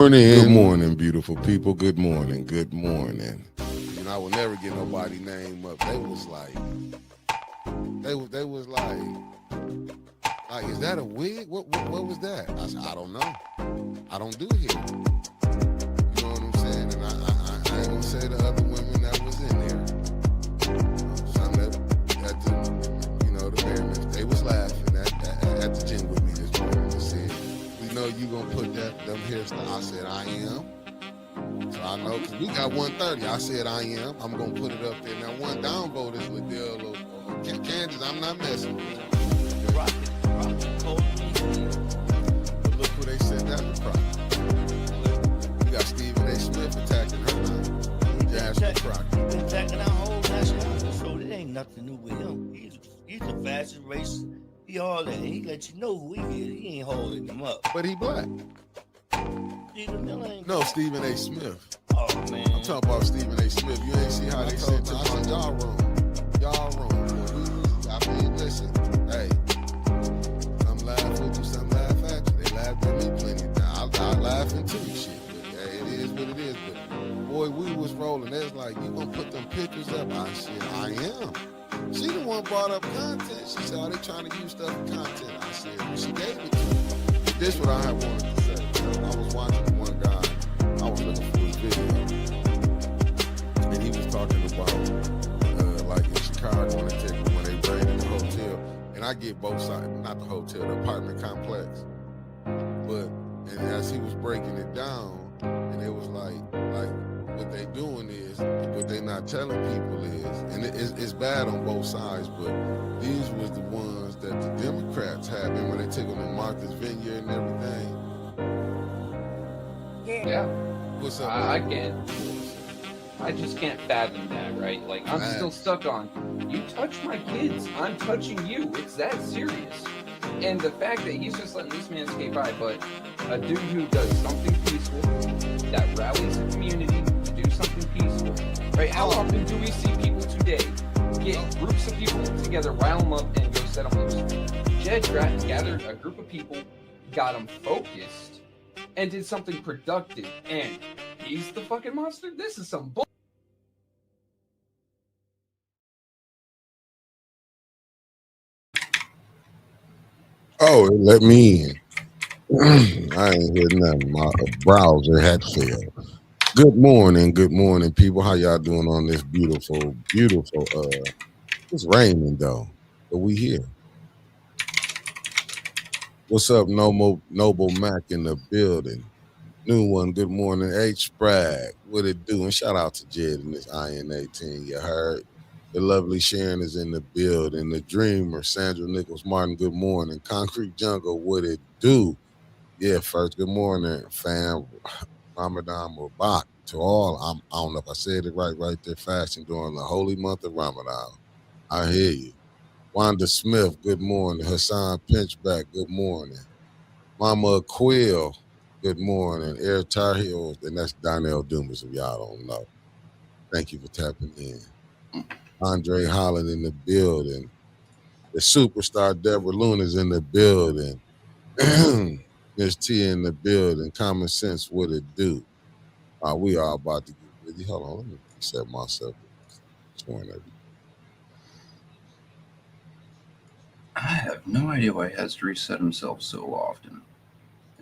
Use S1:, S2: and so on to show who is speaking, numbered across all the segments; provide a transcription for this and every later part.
S1: Good morning, beautiful people. Good morning. Good morning. You know, I will never get nobody name up. They was like, is that a wig? What was that? I said, I don't know. I don't do hair. You know what I'm saying? And I ain't gonna say the other women that was in there. Some that at the, the Merriman, they was laughing at the gym with me this morning and said, we know you gonna put them hairstyles. I said, I am. So I know, because we got 130. I said I am. I'm going to put it up there. Now, one downvote is Liddell or Kansas. I'm not messing with you.
S2: Rocket, cold.
S1: But look who they said that was Crockett. We got Stephen A. Smith attacking her now. Jasper Crockett.
S2: Been attacking our whole national. So it ain't nothing new with him. He's a fashion racist. He all that. He let you know who he is. He ain't holding him up.
S1: But he black.
S2: Stephen Miller ain't.
S1: No, Stephen A. Smith.
S2: Oh, man.
S1: I'm talking about Stephen A. Smith. You ain't see how they said to us, y'all wrong. Y'all wrong. I mean, listen, hey, some laugh with you, some laugh at you. They laughed at me plenty of times. I laughing too, shit. But hey, it is what it is. But boy, we was rolling. They was like, you gonna put them pictures up? I said, I am. She the one brought up content. She said, are they trying to use stuff for content? I said, well, she gave it to me. But this what I wanted to say. I was watching one guy. I was looking for his video, and he was talking about like in Chicago when they raided the hotel. And I get both sides, not the hotel, the apartment complex. But and as he was breaking it down, and it was like what they doing is, what they not telling people is, and it's bad on both sides, but these was the ones that the Democrats had. And when they took them to Martha's Vineyard and everything.
S3: Yeah.
S1: What's up?
S3: I can't. I just can't fathom that, right? Like, I'm still stuck on, you touch my kids, I'm touching you. It's that serious. And the fact that he's just letting this man skate by, but a dude who does something peaceful, that rallies the community to do something peaceful, right? How often do we see people today get groups of people together, rile them up, and go set them loose? Jed gathered a group of people, got them focused, and did something productive, and he's the fucking monster? This is some bull.
S1: Oh, it let me in. I ain't hear nothing. My browser had failed. Good morning, people. How y'all doing on this beautiful, it's raining though, but we here. What's up, Noble Mac in the building? New one, good morning. H. Bragg, what it do? And shout out to Jed and this IN18, you heard? The lovely Sharon is in the building. The Dreamer, Sandra Nichols Martin, good morning. Concrete Jungle, what it do? Yeah, first, good morning, fam. Ramadan Mubarak to all. I don't know if I said it right there, fasting during the holy month of Ramadan. I hear you. Wanda Smith, good morning. Hassan Pinchback, good morning. Mama Quill, good morning. Air Tar Heels, and that's Donnell Dumas, if y'all don't know. Thank you for tapping in. Andre Holland in the building. The superstar Deborah Luna's in the building. Miss T in the building. Common Sense, what it do? We are about to get busy. Hold on, let me reset myself.
S4: I have no idea why he has to reset himself so often.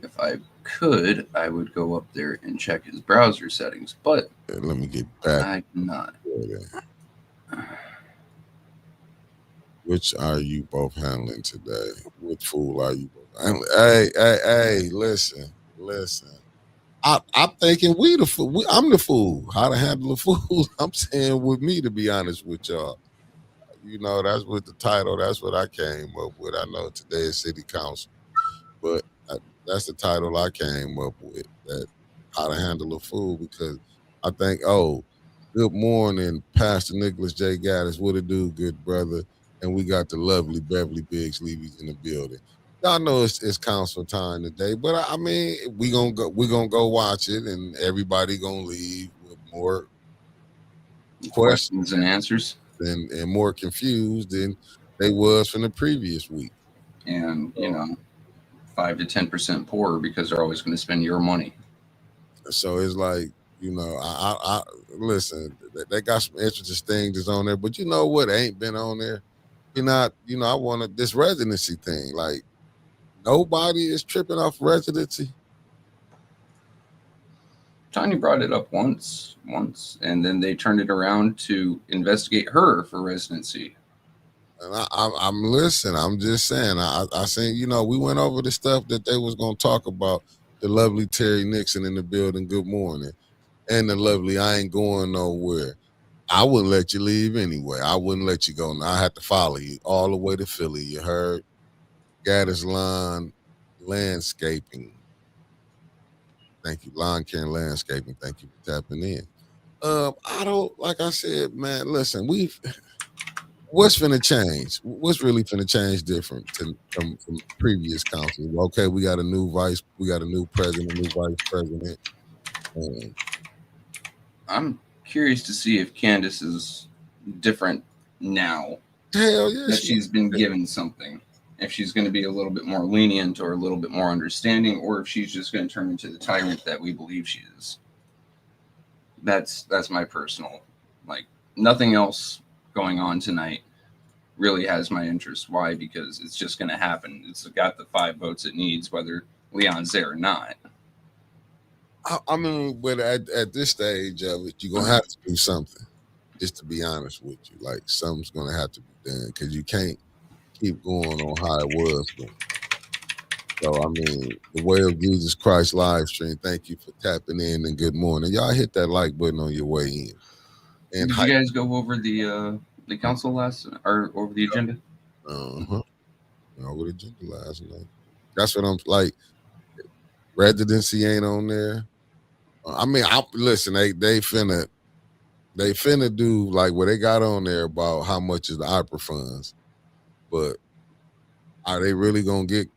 S4: If I could, I would go up there and check his browser settings, but
S1: let me get back.
S4: I'm not.
S1: Which are you both handling today? Which fool are you both handling? Hey, listen. I'm thinking we the fool. I'm the fool. How to handle a fool? I'm saying with me, to be honest with y'all. You know, that's what the title, that's what I came up with. I know today is city council, but that's the title I came up with, that how to handle a fool, because I think, good morning, Pastor Nicholas J. Gaddis. What it do, good brother? And we got the lovely Beverly Biggs Levy's in the building. Y'all know it's council time today, but I mean, we're gonna go watch it, and everybody gonna leave with more
S4: questions and answers.
S1: And more confused than they was from the previous week.
S4: And, 5 to 10% poorer because they're always going to spend your money.
S1: So it's like, I listen. They got some interesting things that's on there, but you know what ain't been on there? You're not, I wanted this residency thing. Like nobody is tripping off residency.
S4: Tanya brought it up once, and then they turned it around to investigate her for residency.
S1: And I'm listening. I'm just saying. I think we went over the stuff that they was gonna talk about. The lovely Terry Nixon in the building. Good morning, and the lovely I ain't going nowhere. I wouldn't let you leave anyway. I wouldn't let you go. I had to follow you all the way to Philly. You heard? Gaddis Lawn Landscaping. Thank you, Lawn Care and Landscaping. Thank you for tapping in. I don't like I said, man. Listen, what's finna change? What's really finna change different from previous councils? Okay, we got a new president, new vice president.
S4: I'm curious to see if Candace is different now.
S1: Hell yeah,
S4: that she's been given something. If she's going to be a little bit more lenient or a little bit more understanding, or if she's just going to turn into the tyrant that we believe she is. That's my personal, nothing else going on tonight really has my interest. Why? Because it's just going to happen. It's got the 5 votes it needs, whether Leon's there or not.
S1: I mean, but at this stage of it, you're going to have to do something, just to be honest with you. Like, something's going to have to be done because you can't keep going on how it was. So, I mean, the Way of Jesus Christ live stream, thank you for tapping in and good morning. Y'all hit that like button on your way in.
S4: And did you guys go over the council or over the agenda?
S1: Over the agenda last night. That's what I'm like. Residency ain't on there. I mean, listen. They finna do like what they got on there about how much is the opera funds, but are they really gonna get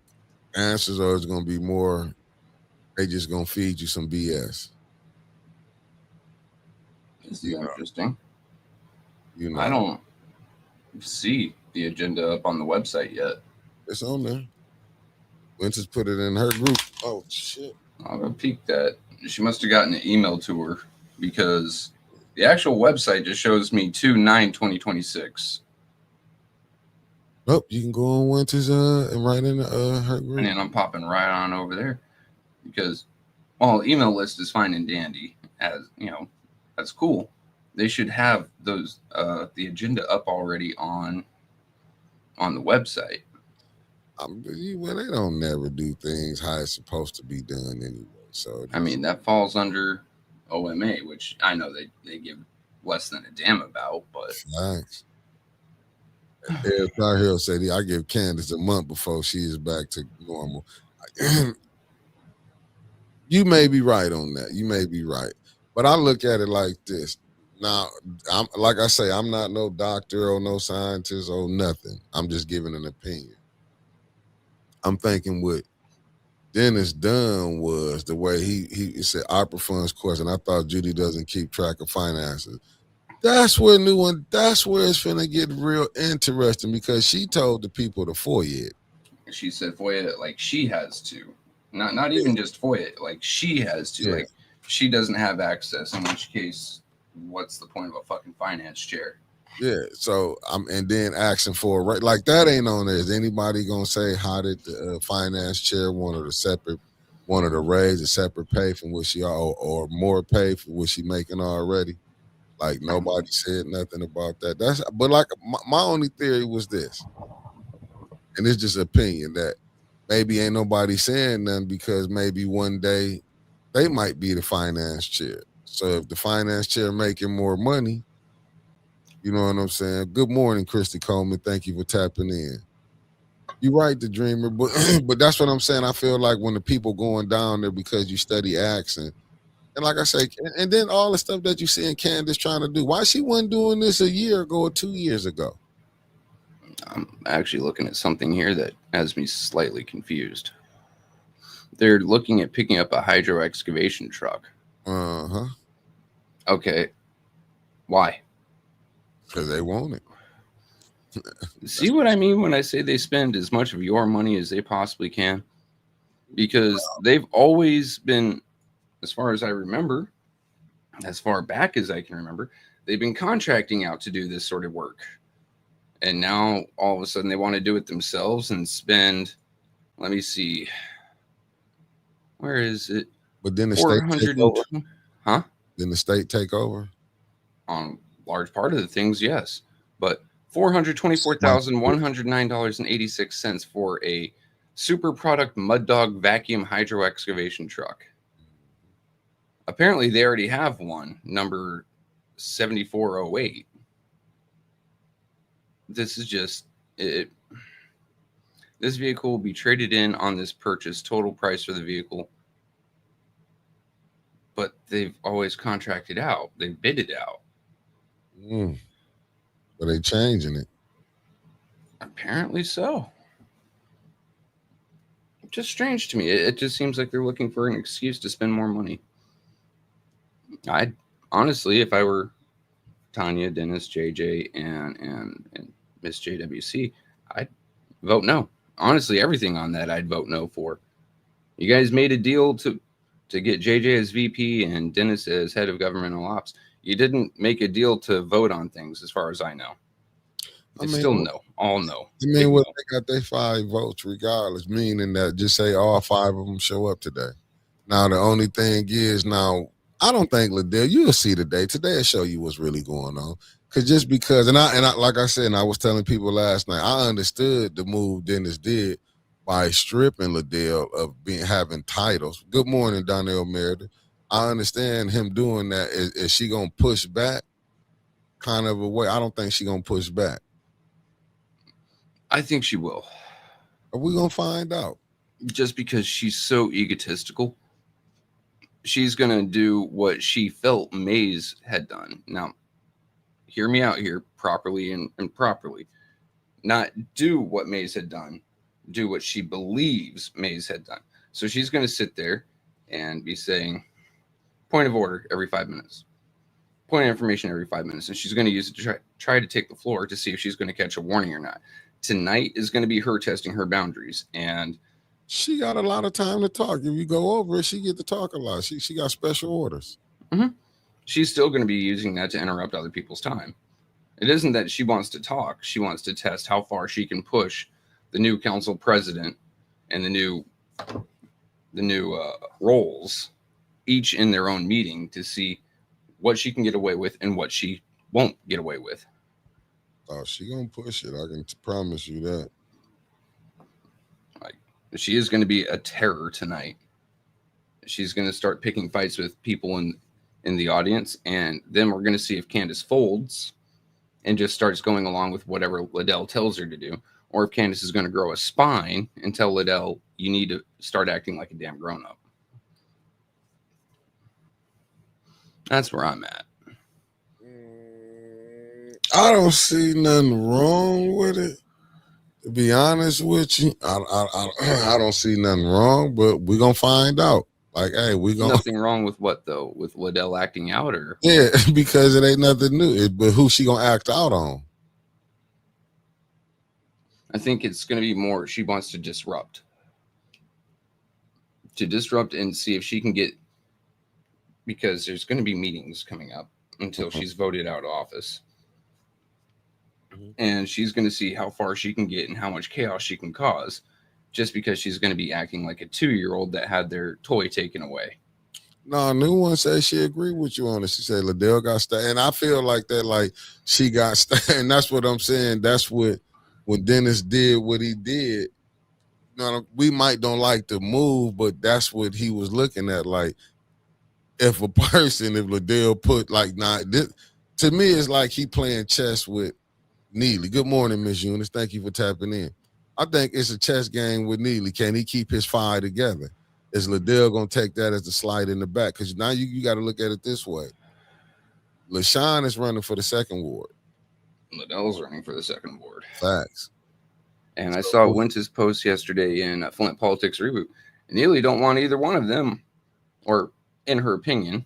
S1: answers, or is it gonna be more? They just gonna feed you some BS.
S4: This is interesting. I don't see the agenda up on the website yet.
S1: It's on there. Winter's put it in her group. Oh shit!
S4: I'll go peek that. She must have gotten an email to her because the actual website just shows me 2/9/2026.
S1: Nope, you can go on Winter's and write in her group.
S4: And then I'm popping right on over there because, email list is fine and dandy. As that's cool. They should have those the agenda up already on the website.
S1: Well, they don't never do things how it's supposed to be done anyway. So
S4: I mean, that falls under OMA, which I know they give less than a damn about, but
S1: thanks. Eric Hill said, I give Candace a month before she is back to normal. You may be right on that. You may be right. But I look at it like this. Now, I'm like I say, I'm not no doctor or no scientist or nothing. I'm just giving an opinion. I'm thinking what Dennis Dunn was the way he said opera funds question. I thought Judy doesn't keep track of finances. That's where that's where it's finna get real interesting because she told the people to FOIA it.
S4: She said FOIA it like she has to. Not even just FOIA it, like she has to. Yeah. Like she doesn't have access, in which case, what's the point of a fucking finance chair?
S1: Yeah, so and then asking for right like that ain't on there. Is anybody gonna say how did the finance chair wanted to raise a separate pay from what she or more pay for what she making already? Like nobody said nothing about that. But like my only theory was this, and it's just opinion that maybe ain't nobody saying nothing because maybe one day they might be the finance chair. So if the finance chair making more money. You know what I'm saying? Good morning, Christy Coleman. Thank you for tapping in. You're right, the dreamer, but that's what I'm saying. I feel like when the people going down there because you study accent, and like I say, and then all the stuff that you see in Candace trying to do. Why she wasn't doing this a year ago or 2 years ago?
S4: I'm actually looking at something here that has me slightly confused. They're looking at picking up a hydro excavation truck.
S1: Uh-huh.
S4: Okay. Why?
S1: Because they want it.
S4: See what I mean when I say they spend as much of your money as they possibly can? Because they've always been as far as I remember, as far back as I can remember, they've been contracting out to do this sort of work. And now all of a sudden they want to do it themselves and spend, let me see, where is it?
S1: But then the state take
S4: 400
S1: over.
S4: Huh?
S1: Then the state take over.
S4: On large part of the things, yes. But $424,109.86 for a super product Mud Dog vacuum hydro excavation truck. Apparently they already have one, number 7408. This is just it. This vehicle will be traded in on this purchase. Total price for the vehicle, but they've always contracted out. They've bidded out.
S1: But they changing it.
S4: Apparently so. Just strange to me. It just seems like they're looking for an excuse to spend more money. I'd honestly, if I were Tanya, Dennis, JJ, and Miss JWC, I'd vote no. Honestly, everything on that I'd vote no for. You guys made a deal to get JJ as VP and Dennis as head of governmental ops. You didn't make a deal to vote on things, as far as I know. It's still no. All no.
S1: I mean, well, they got their 5 votes regardless, meaning that just say all 5 of them show up today. Now, the only thing is, now, I don't think Liddell, you'll see today will show you what's really going on. Because just because, and I, like I said, and I was telling people last night, I understood the move Dennis did by stripping Liddell of having titles. Good morning, Donnell Meredith. I understand him doing that. Is she going to push back kind of a way? I don't think she's going to push back.
S4: I think she will.
S1: Are we going to find out?
S4: Just because she's so egotistical, she's going to do what she felt Mays had done. Now, hear me out here properly and properly. Not do what Mays had done. Do what she believes Mays had done. So she's going to sit there and be saying, point of order every 5 minutes. Point of information every 5 minutes. And she's going to use it to try to take the floor to see if she's going to catch a warning or not. Tonight is going to be her testing her boundaries. And
S1: she got a lot of time to talk. If you go over it, she get to talk a lot. She got special orders.
S4: Mm-hmm. She's still going to be using that to interrupt other people's time. It isn't that she wants to talk. She wants to test how far she can push the new council president and the new roles, each in their own meeting, to see what she can get away with and what she won't get away with.
S1: Oh, she gonna push it. I can promise you that.
S4: Like, she is going to be a terror tonight. She's going to start picking fights with people in the audience, and then we're going to see if Candace folds and just starts going along with whatever Liddell tells her to do, or if Candace is going to grow a spine and tell Liddell, you need to start acting like a damn grown-up. That's where I'm at.
S1: I don't see nothing wrong with it. To be honest with you, I don't see nothing wrong, but we're going to find out. Like, hey, we're going to...
S4: Nothing wrong with what, though? With Liddell acting out, or...
S1: Yeah, because it ain't nothing new. But who she going to act out on?
S4: I think it's going to be more she wants to disrupt. To disrupt and see if she can get... Because there's going to be meetings coming up until she's voted out of office. And she's going to see how far she can get and how much chaos she can cause, just because she's going to be acting like a 2-year-old that had their toy taken away.
S1: No, new one said she agreed with you on it. She said Liddell got stabbed. And I feel like that, like she got stabbed. And that's what I'm saying. That's what, when Dennis did what he did, you know, we might don't like the move, but that's what he was looking at. Like, if Liddell put, like, to me, it's like he playing chess with Neely. Good morning, Miss Eunice. Thank you for tapping in. I think it's a chess game with Neely. Can he keep his 5 together? Is Liddell going to take that as the slide in the back? Because now you got to look at it this way. LaShawn is running for the 2nd ward.
S4: Liddell's running for the 2nd ward.
S1: Facts.
S4: And I saw Winter's post yesterday in Flint Politics Reboot. Neely don't want either one of them, or in her opinion.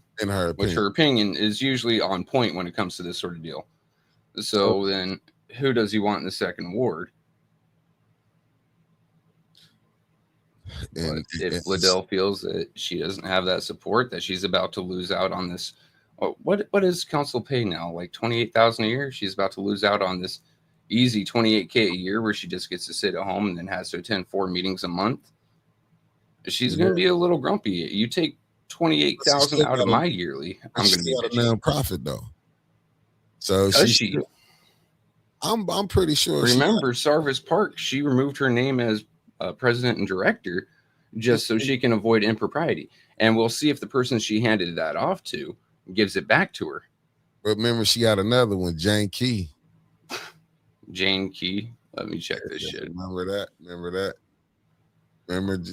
S4: Which her opinion is usually on point when it comes to this sort of deal. So then who does he want in the 2nd ward? But
S1: And,
S4: if Liddell feels that she doesn't have that support, that she's about to lose out on this, what does council pay now? Like $28,000 a year. She's about to lose out on this easy $28K a year, where she just gets to sit at home and then has to attend 4 meetings a month. She's going to be a little grumpy. You take 28,000 out of my yearly, I'm going to be
S1: a nonprofit though. So
S4: she.
S1: I'm pretty sure.
S4: Remember, Sarvis Park, she removed her name as president and director just so she can avoid impropriety. And we'll see if the person she handed that off to gives it back to her.
S1: Remember, she got another one, Jane Key.
S4: Jane Key. Let me check this shit.
S1: Remember that?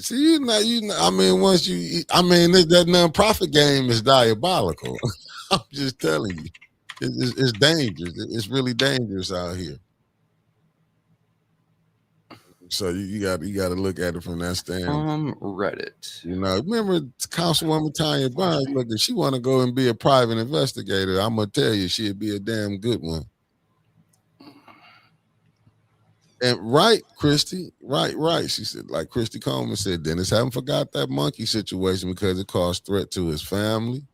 S1: See, I mean, that nonprofit game is diabolical. I'm just telling you. It's dangerous. It's really dangerous out here. So you got to look at it from that standpoint.
S4: Reddit.
S1: Remember Councilwoman Tanya Barnes? Look, if she want to go and be a private investigator, I'm gonna tell you, she'd be a damn good one. And right, Christy, right. She said, like Christy Coleman said, Dennis haven't forgot that monkey situation because it caused threat to his family.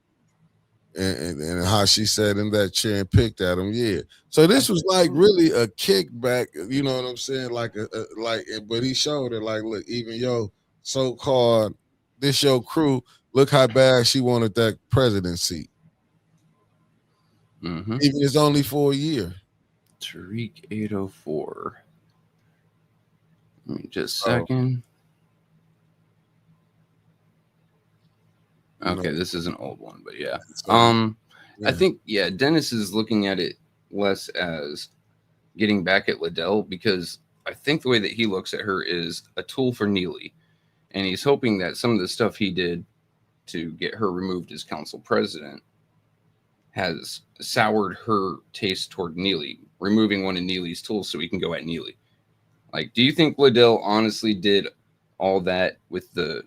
S1: And how she sat in that chair and picked at him, yeah. So this was like really a kickback, you know what I'm saying? But he showed it like, look, even your so-called, this your crew, look how bad she wanted that presidency.
S4: Mm-hmm.
S1: Even it's only for a year.
S4: Tariq 804. Let me just a second. Okay, this is an old one, but yeah. I think, Dennis is looking at it less as getting back at Liddell, because I think the way that he looks at her is a tool for Neely. And he's hoping that some of the stuff he did to get her removed as council president has soured her taste toward Neely, removing one of Neely's tools so he can go at Neely. Like, do you think Liddell honestly did all that with the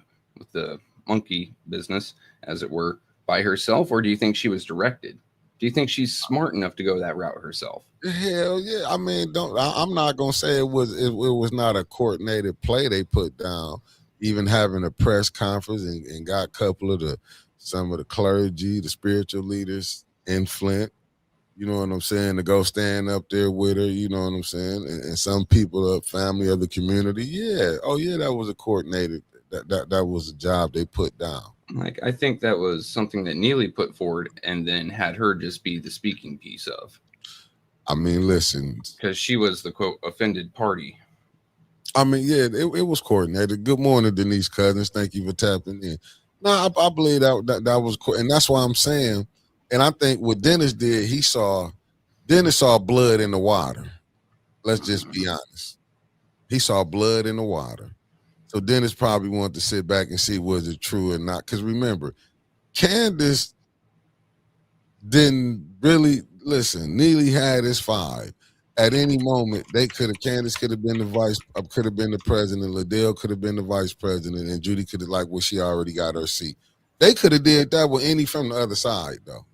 S4: monkey business, as it were, by herself, or do you think she was directed? Do you think she's smart enough to go that route herself?
S1: Hell yeah! I mean, I'm not gonna say it was not a coordinated play they put down. Even having a press conference and got a couple of some of the clergy, the spiritual leaders in Flint, you know what I'm saying, to go stand up there with her, you know what I'm saying, and some people, family of the community, yeah, that was a coordinated. That was a job they put down.
S4: Like, I think that was something that Neely put forward and then had her just be the speaking piece of.
S1: I mean, listen.
S4: Because she was the, quote, offended party.
S1: I mean, yeah, it was coordinated. Good morning, Denise Cousins. Thank you for tapping in. No, I believe that was cool. And that's why I'm saying, and I think what Dennis did, Dennis saw blood in the water. Let's just be honest. He saw blood in the water. So Dennis probably wanted to sit back and see was it true or not. Because remember, Candace didn't really listen. Neely had his 5. At any moment, Candace could have been the president, Liddell could have been the vice president, and Judy could have she already got her seat. They could have did that with any from the other side, though.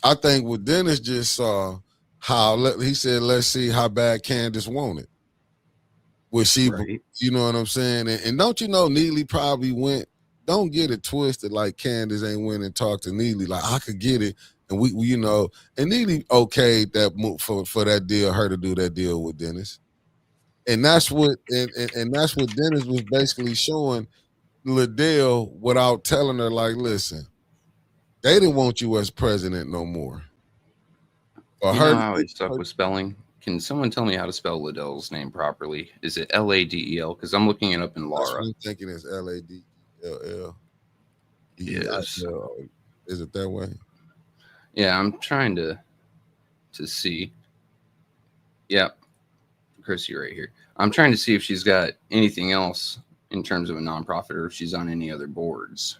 S1: I think what Dennis just saw, he said, let's see how bad Candace wanted. Was she, right. You know what I'm saying? And don't you know, Neely probably went, don't get it twisted like Candace ain't went and talked to Neely. Like, I could get it. And we and Neely okayed that move for that deal, her to do that deal with Dennis. And that's what, and that's what Dennis was basically showing Liddell without telling her, like, listen, they didn't want you as president no more.
S4: Or you know how he's stuck with spelling? Can someone tell me how to spell Liddell's name properly? Is it Ladel? Because I'm looking it up in Laura.
S1: I'm thinking it's Ladell.
S4: Yes.
S1: Is it that way?
S4: Yeah, I'm trying to see. Yeah, Chrissy right here. I'm trying to see if she's got anything else in terms of a nonprofit or if she's on any other boards.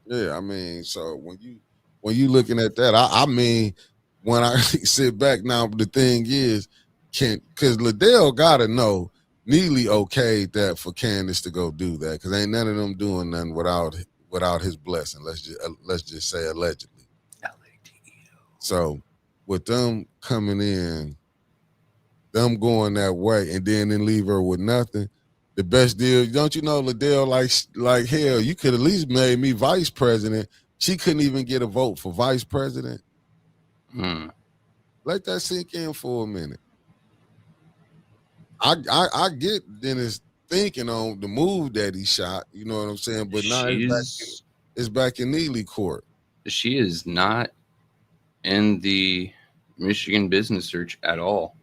S1: Yeah, I mean, so when you looking at that, I mean, when I sit back now, the thing is, because Liddell gotta know Neely okayed that for Candace to go do that, because ain't none of them doing nothing without his blessing. Let's just say allegedly. So with them coming in, them going that way, and then leave her with nothing, the best deal. Don't you know, Liddell? Like hell, you could at least made me vice president. She couldn't even get a vote for vice president. Let that sink in for a minute. I get Dennis thinking on the move that he shot. You know what I'm saying? But now it's back in Neely court.
S3: She is not in the Michigan business search at all.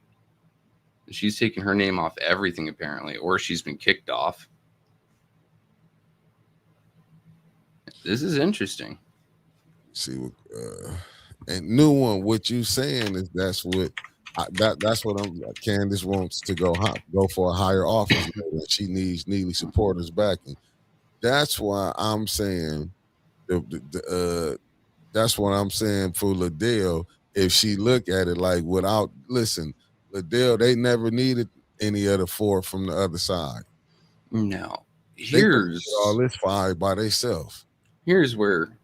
S3: She's taken her name off everything apparently, or she's been kicked off. This is interesting.
S1: See what and new one. What you saying is that's what Candace wants to go for a higher office. She needs Neely supporters backing. That's why I'm saying that's what I'm saying for Liddell. If she look at it like Liddell, they never needed any other four from the other side.
S3: No,
S1: here's all this fire by themselves.
S3: Here's where,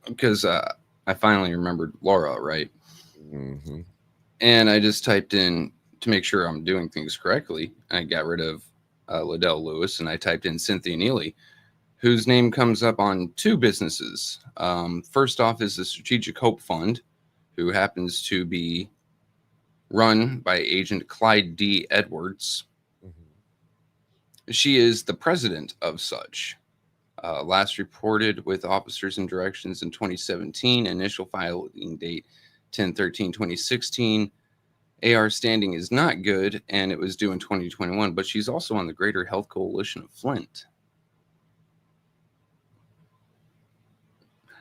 S3: because I finally remembered Laura, right?
S1: Mm-hmm.
S3: And I just typed in to make sure I'm doing things correctly. I got rid of Liddell Lewis, and I typed in Cynthia Neely, whose name comes up on two businesses. First off is the Strategic Hope Fund, who happens to be run by Agent Clyde D. Edwards. Mm-hmm. She is the president of such. Last reported with officers and directions in 2017. Initial filing date 10/13/2016. AR standing is not good, and it was due in 2021. But she's also on the Greater Health Coalition of Flint.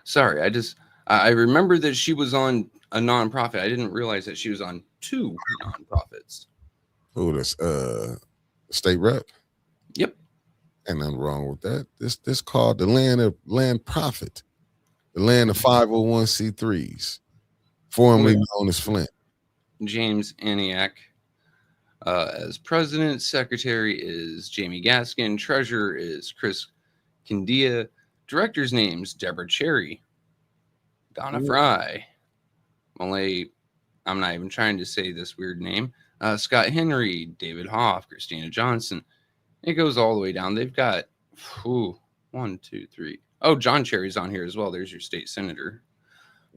S3: Sorry, I remember that she was on a nonprofit. I didn't realize that she was on two nonprofits.
S1: Oh, that's state rep.
S3: Yep.
S1: Ain't nothing wrong with that. This called the land profit, the land of 501c3s, formerly known as Flint.
S3: James Aniak as president. Secretary is Jamie Gaskin. Treasurer is Chris Kindia. Directors' names: Deborah Cherry, Donna Fry, Malay. I'm not even trying to say this weird name. Scott Henry, David Hoff, Christina Johnson. It goes all the way down. They've got 1, 2, 3. Oh, John Cherry's on here as well. There's your state senator.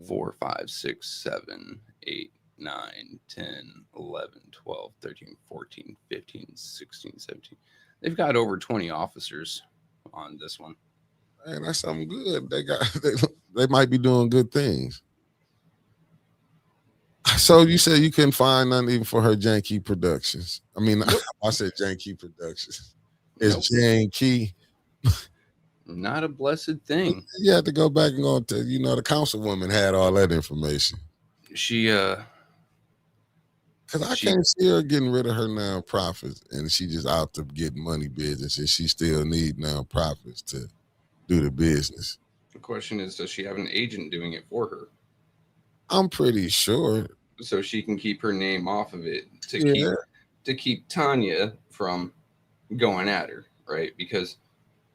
S3: 4, 5, 6, 7, 8, 9, 10, 11, 12, 13, 14, 15, 16, 17. They've got over 20 officers on this one.
S1: Man, that's something good. They might be doing good things. So you said you couldn't find none even for her Janky Productions. I mean, I said Janky Productions. It's Janky.
S3: Not a blessed thing.
S1: You had to go back and go to, the councilwoman had all that information.
S3: She
S1: because I can't see her getting rid of her nonprofits, and she just out to get money business, and she still need nonprofits to do the business.
S3: The question is, does she have an agent doing it for her?
S1: I'm pretty sure.
S3: So she can keep her name off of it to keep Tanya from going at her, right? Because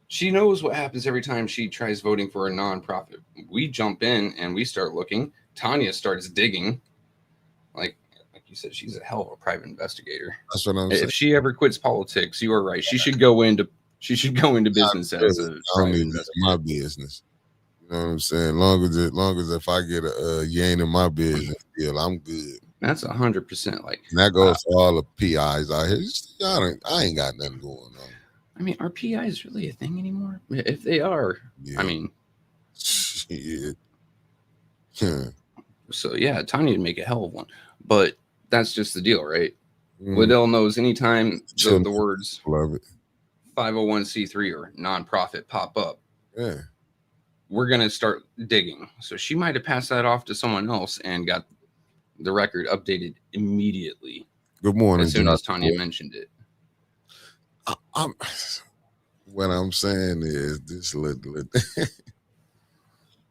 S3: she knows what happens every time she tries voting for a nonprofit. We jump in and we start looking. Tanya starts digging. Like you said, she's a hell of a private investigator.
S1: That's what I'm saying.
S3: If she ever quits politics, you are right. She should go into business as a
S1: my business. You know what I'm saying? Long as if I get a you ain't in my business deal, I'm good.
S3: That's 100%. Like,
S1: and that goes for all the PIs out here. I ain't got nothing going on.
S3: I mean, are PIs really a thing anymore? If they are,
S1: yeah.
S3: I mean,
S1: shit.
S3: So yeah, Tanya would make a hell of one, but that's just the deal, right? Liddell knows anytime the words
S1: love it
S3: 501c3 or nonprofit pop up,
S1: yeah,
S3: we're gonna start digging. So she might have passed that off to someone else and got the record updated immediately.
S1: Good morning.
S3: As soon as Tanya mentioned it.
S1: What I'm saying is this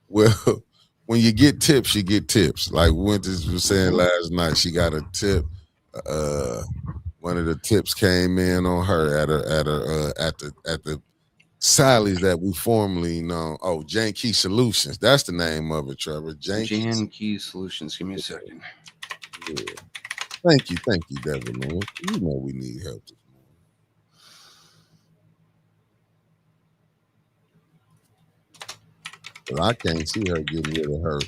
S1: well, when you get tips, you get tips. Like Winters was saying last night, she got a tip. One of the tips came in on her at the Sally's that we formerly know. Oh, Janky Solutions. That's the name of it, Trevor.
S3: Janky Solutions. Give me a second.
S1: Yeah. Thank you, Devin, man. You know we need help this But I can't see her getting rid of her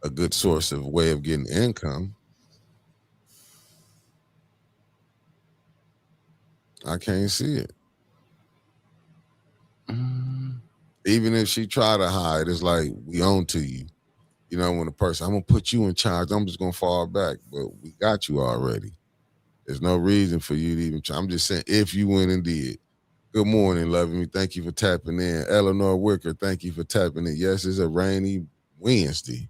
S1: a good source of way of getting income. I can't see it. Even if she try to hide, it's like we own to you. You know, when a person, I'm gonna put you in charge, I'm just gonna fall back. But we got you already. There's no reason for you to even try. I'm just saying, if you went and did. Good morning, loving me. Thank you for tapping in. Eleanor Wicker, thank you for tapping in. Yes, it's a rainy Wednesday.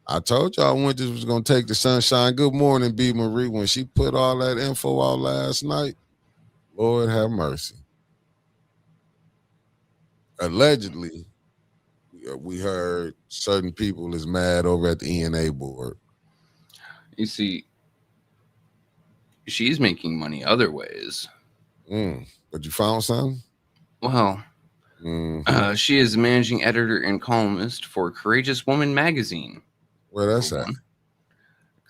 S1: I told y'all Winters was gonna take the sunshine. Good morning, B. Marie. When she put all that info out last night, Lord have mercy. Allegedly, we heard certain people is mad over at the ENA board.
S3: You see, she's making money other ways.
S1: But you found something?
S3: Well, she is managing editor and columnist for Courageous Woman magazine.
S1: Where that's at?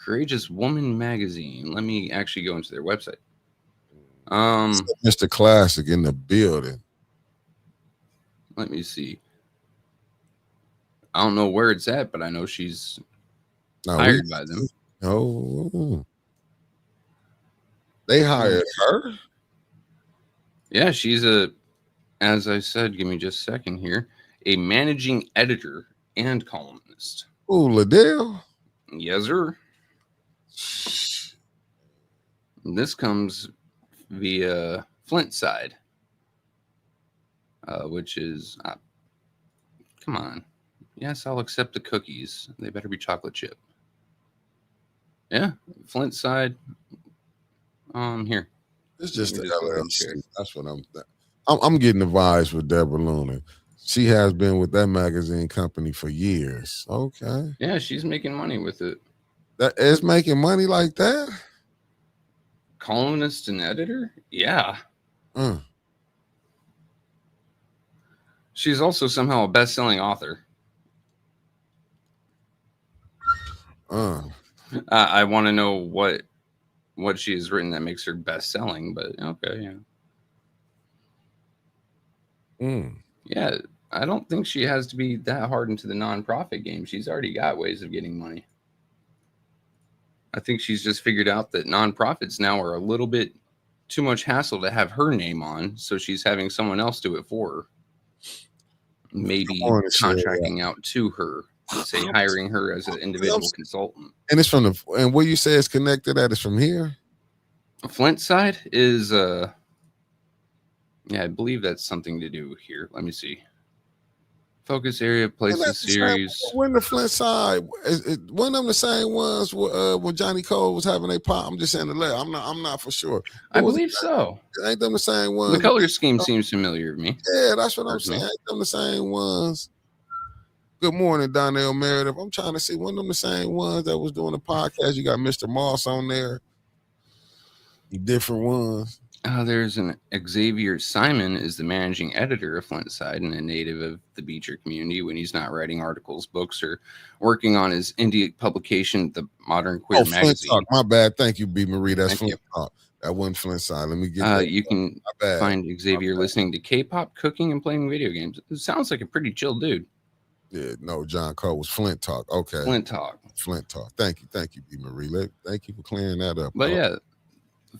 S3: Courageous Woman magazine. Let me actually go into their website.
S1: Mr. Classic in the building.
S3: Let me see. I don't know where it's at, but I know she's hired by them.
S1: Oh, they hired her?
S3: Yeah, she's as I said, give me just a second here, a managing editor and columnist.
S1: Oh, Liddell?
S3: Yes, sir. This comes via Flint side, which is, come on. Yes, I'll accept the cookies. They better be chocolate chip. Yeah, Flint side. Here.
S1: It's just the LLC. That's what I'm getting the vibes with Deborah Luna. She has been with that magazine company for years. Okay.
S3: Yeah, she's making money with it.
S1: That is making money like that?
S3: Columnist and editor? Yeah. She's also somehow a best-selling author. I want to know what she has written that makes her best-selling, but okay, yeah. Yeah, I don't think she has to be that hard into the nonprofit game. She's already got ways of getting money. I think she's just figured out that nonprofits now are a little bit too much hassle to have her name on, so she's having someone else do it for her. Maybe contracting out to her, say hiring her as an individual consultant.
S1: And it's from and where you say it's connected at is from here?
S3: Flint side is yeah, I believe that's something to do here. Let me see. Focus area, places, series.
S1: When the Flint side, one of them the same ones when Johnny Cole was having a pop. I'm just saying the letter. I'm not for sure.
S3: I believe so.
S1: Ain't them the same ones?
S3: The color scheme seems familiar to me.
S1: Yeah, that's what I'm saying. Ain't them the same ones? Good morning, Donnell Meredith. I'm trying to see one of them the same ones that was doing the podcast. You got Mr. Moss on there. Different ones.
S3: There's an Xavier Simon is the managing editor of Flint Side and a native of the Beecher community when he's not writing articles, books, or working on his indie publication, The Modern Queer Magazine.
S1: Flint Talk. My bad. Thank you, B. Marie. That's Flint Talk. That wasn't Flint Side. Let me get that.
S3: You can find Xavier listening to K-pop, cooking, and playing video games. It sounds like a pretty chill dude.
S1: Yeah, no, John Cole was Flint Talk. Okay.
S3: Flint Talk.
S1: Thank you, B. Marie. Thank you for clearing that up.
S3: But yeah,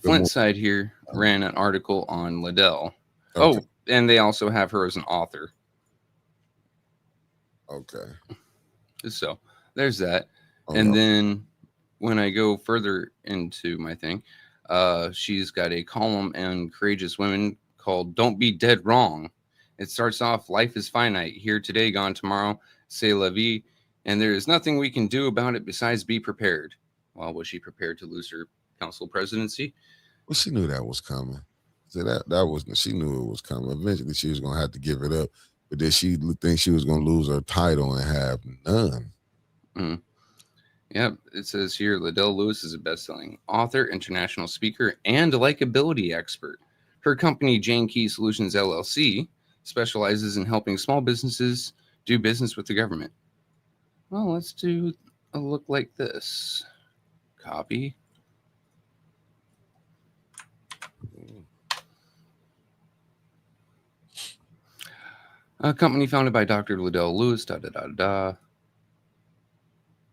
S3: Flint Side here ran an article on Liddell. Okay. Oh, and they also have her as an author.
S1: Okay.
S3: So there's that. And then when I go further into my thing, she's got a column in Courageous Women called Don't Be Dead Wrong. It starts off, life is finite, here today, gone tomorrow, c'est la vie, and there is nothing we can do about it besides be prepared. Well, was she prepared to lose her council presidency?
S1: Well, she knew that was coming. So she knew it was coming. Eventually, she was gonna have to give it up. But did she think she was gonna lose her title and have none?
S3: Yeah, it says here Liddell Lewis is a best-selling author, international speaker, and a likability expert. Her company, Jane Key Solutions LLC, specializes in helping small businesses do business with the government. Well, let's do a look like this. Copy.
S4: A company founded by Dr. Liddell Lewis.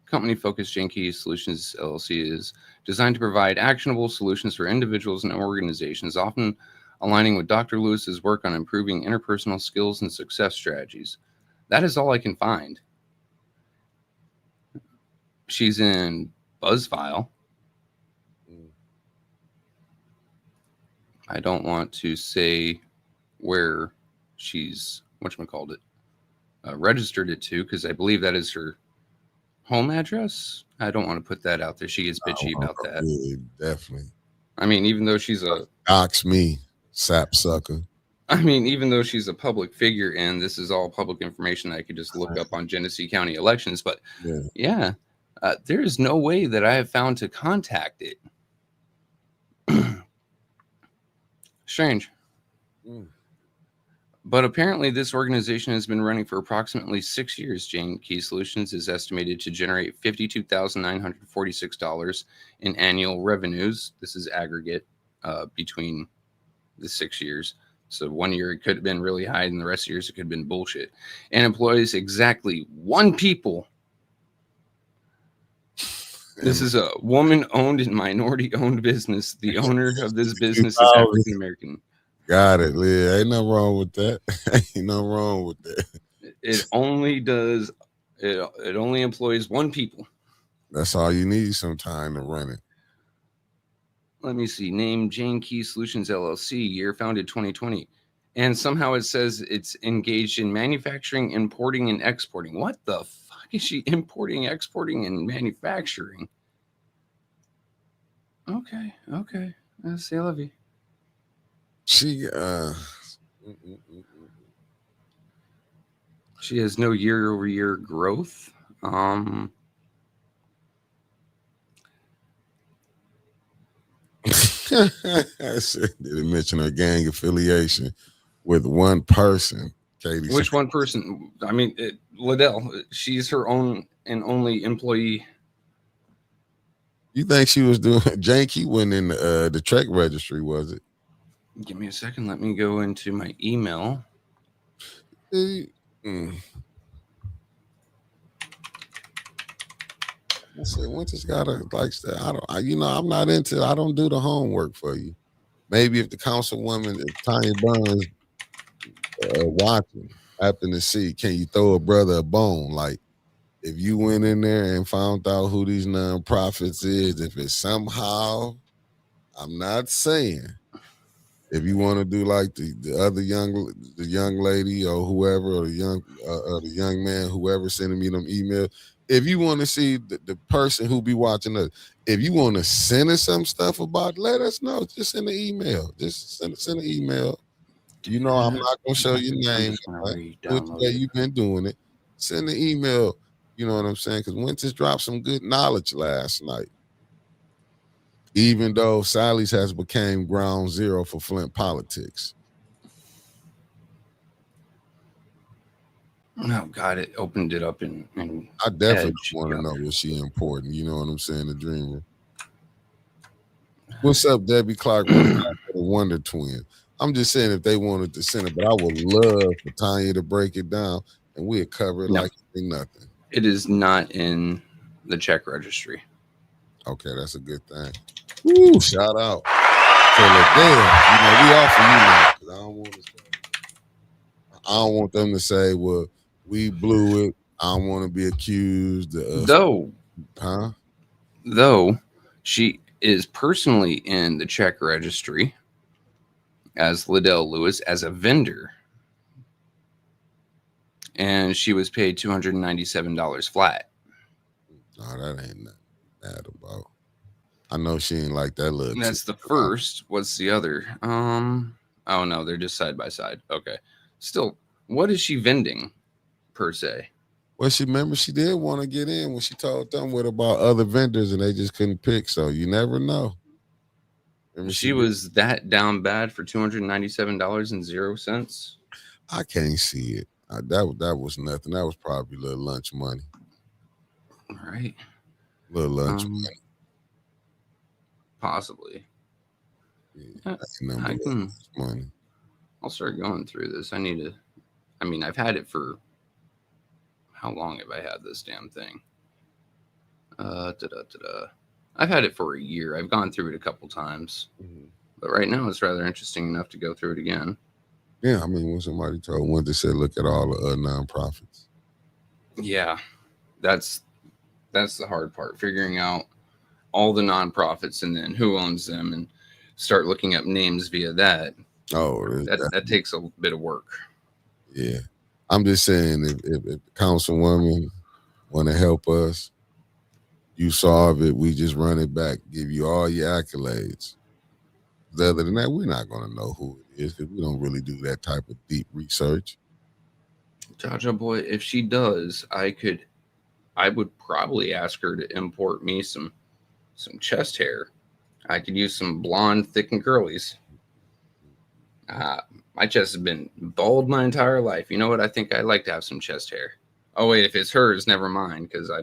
S4: Company focused Jane Key Solutions LLC is designed to provide actionable solutions for individuals and organizations, often aligning with Dr. Lewis's work on improving interpersonal skills and success strategies. That is all I can find. She's in BuzzFile. I don't want to say where she's registered it to, because I believe that is her home address. I don't want to put that out there. She gets bitchy about that.
S1: Yeah, definitely.
S4: I mean, even though she's
S1: dox me, sapsucker.
S4: I mean, even though she's a public figure, and this is all public information that I could just look up on Genesee County elections, but yeah, there is no way that I have found to contact it. Strange. But apparently this organization has been running for approximately 6 years. Jane Key Solutions is estimated to generate $52,946 in annual revenues. This is aggregate between the 6 years. So 1 year it could have been really high, and the rest of the years it could have been bullshit. And employs exactly 1 people. This is a woman-owned and minority-owned business. The owner of this business is African-American.
S1: Got it, Leah. Ain't nothing wrong with that. Ain't nothing wrong with that.
S4: It only does. It only employs 1 people.
S1: That's all you need sometime to run it.
S4: Let me see. Name Jane Key Solutions LLC. Year founded 2020. And somehow it says it's engaged in manufacturing, importing, and exporting. What the fuck is she importing, exporting, and manufacturing? Okay. C'est la vie.
S1: She
S4: has no year-over-year growth.
S1: I said, did it mention her gang affiliation with 1 person? Katie,
S4: which 1 person? I mean, Liddell. She's her own and only employee.
S1: You think she was doing? Jane Key went in the Trek registry, was it?
S4: Give me a second. Let me go into my email.
S1: I said, Winter's gotta like that. I'm not into. I don't do the homework for you. Maybe if the councilwoman, if Tanya Burns, watching, happen to see, can you throw a brother a bone? Like, if you went in there and found out who these nonprofits is, if it's somehow, I'm not saying. If you want to do like the other young lady or whoever, or the young man, whoever sending me them emails, if you want to see the person who be watching us, if you want to send us some stuff about, let us know. Just send an email. Just send an email. You know, I'm not gonna show your name. Which way you've been doing it? Send an email. You know what I'm saying? Because Winters dropped some good knowledge last night. Even though Sally's has became ground zero for Flint politics.
S4: Oh God, it opened it up in
S1: I definitely want to know was she important. You know what I'm saying? The Dreamer. What's up, Debbie Clark? The Wonder Twin. I'm just saying if they wanted to send it, but I would love for Tanya to break it down and we'd cover it like it ain't nothing.
S4: It is not in the check registry.
S1: Okay, that's a good thing. Woo, shout out to Liddell. You know, we offer you now, because I don't want them to say, well, we blew it. I don't want to be accused of
S4: Though she is personally in the check registry as Liddell Lewis as a vendor. And she was paid $297 flat.
S1: No, that ain't nothing bad about. I know she ain't like that little.
S4: That's the first. What's the other? Oh no, they're just side by side. Okay. Still, what is she vending per se?
S1: Well, remember she did want to get in when she told them what about other vendors and they just couldn't pick. So you never know.
S4: Remember she was that down bad for $297.00.
S1: I can't see it. That was nothing. That was probably a little lunch money.
S4: All right.
S1: Little lunch money.
S4: Possibly.
S1: Yeah,
S4: money. I'll start going through this. I need to I mean, I've had it for how long have I had this damn thing? I've had it for a year. I've gone through it a couple times, but right now it's rather interesting enough to go through it again.
S1: Yeah, I mean, when somebody told one, they said, look at all the nonprofits.
S4: Yeah, that's the hard part, figuring out all the nonprofits and then who owns them and start looking up names via that.
S1: Oh,
S4: That takes a bit of work.
S1: Yeah, I'm just saying, if the councilwoman want to help us, you solve it. We just run it back, give you all your accolades. Other than that, we're not going to know who it is because we don't really do that type of deep research.
S4: Jaja boy, if she does, I would probably ask her to import me some chest hair. I could use some blonde, thick and curlies. My chest has been bald my entire life. You know what? I think I'd like to have some chest hair. Oh wait, if it's hers, never mind, because I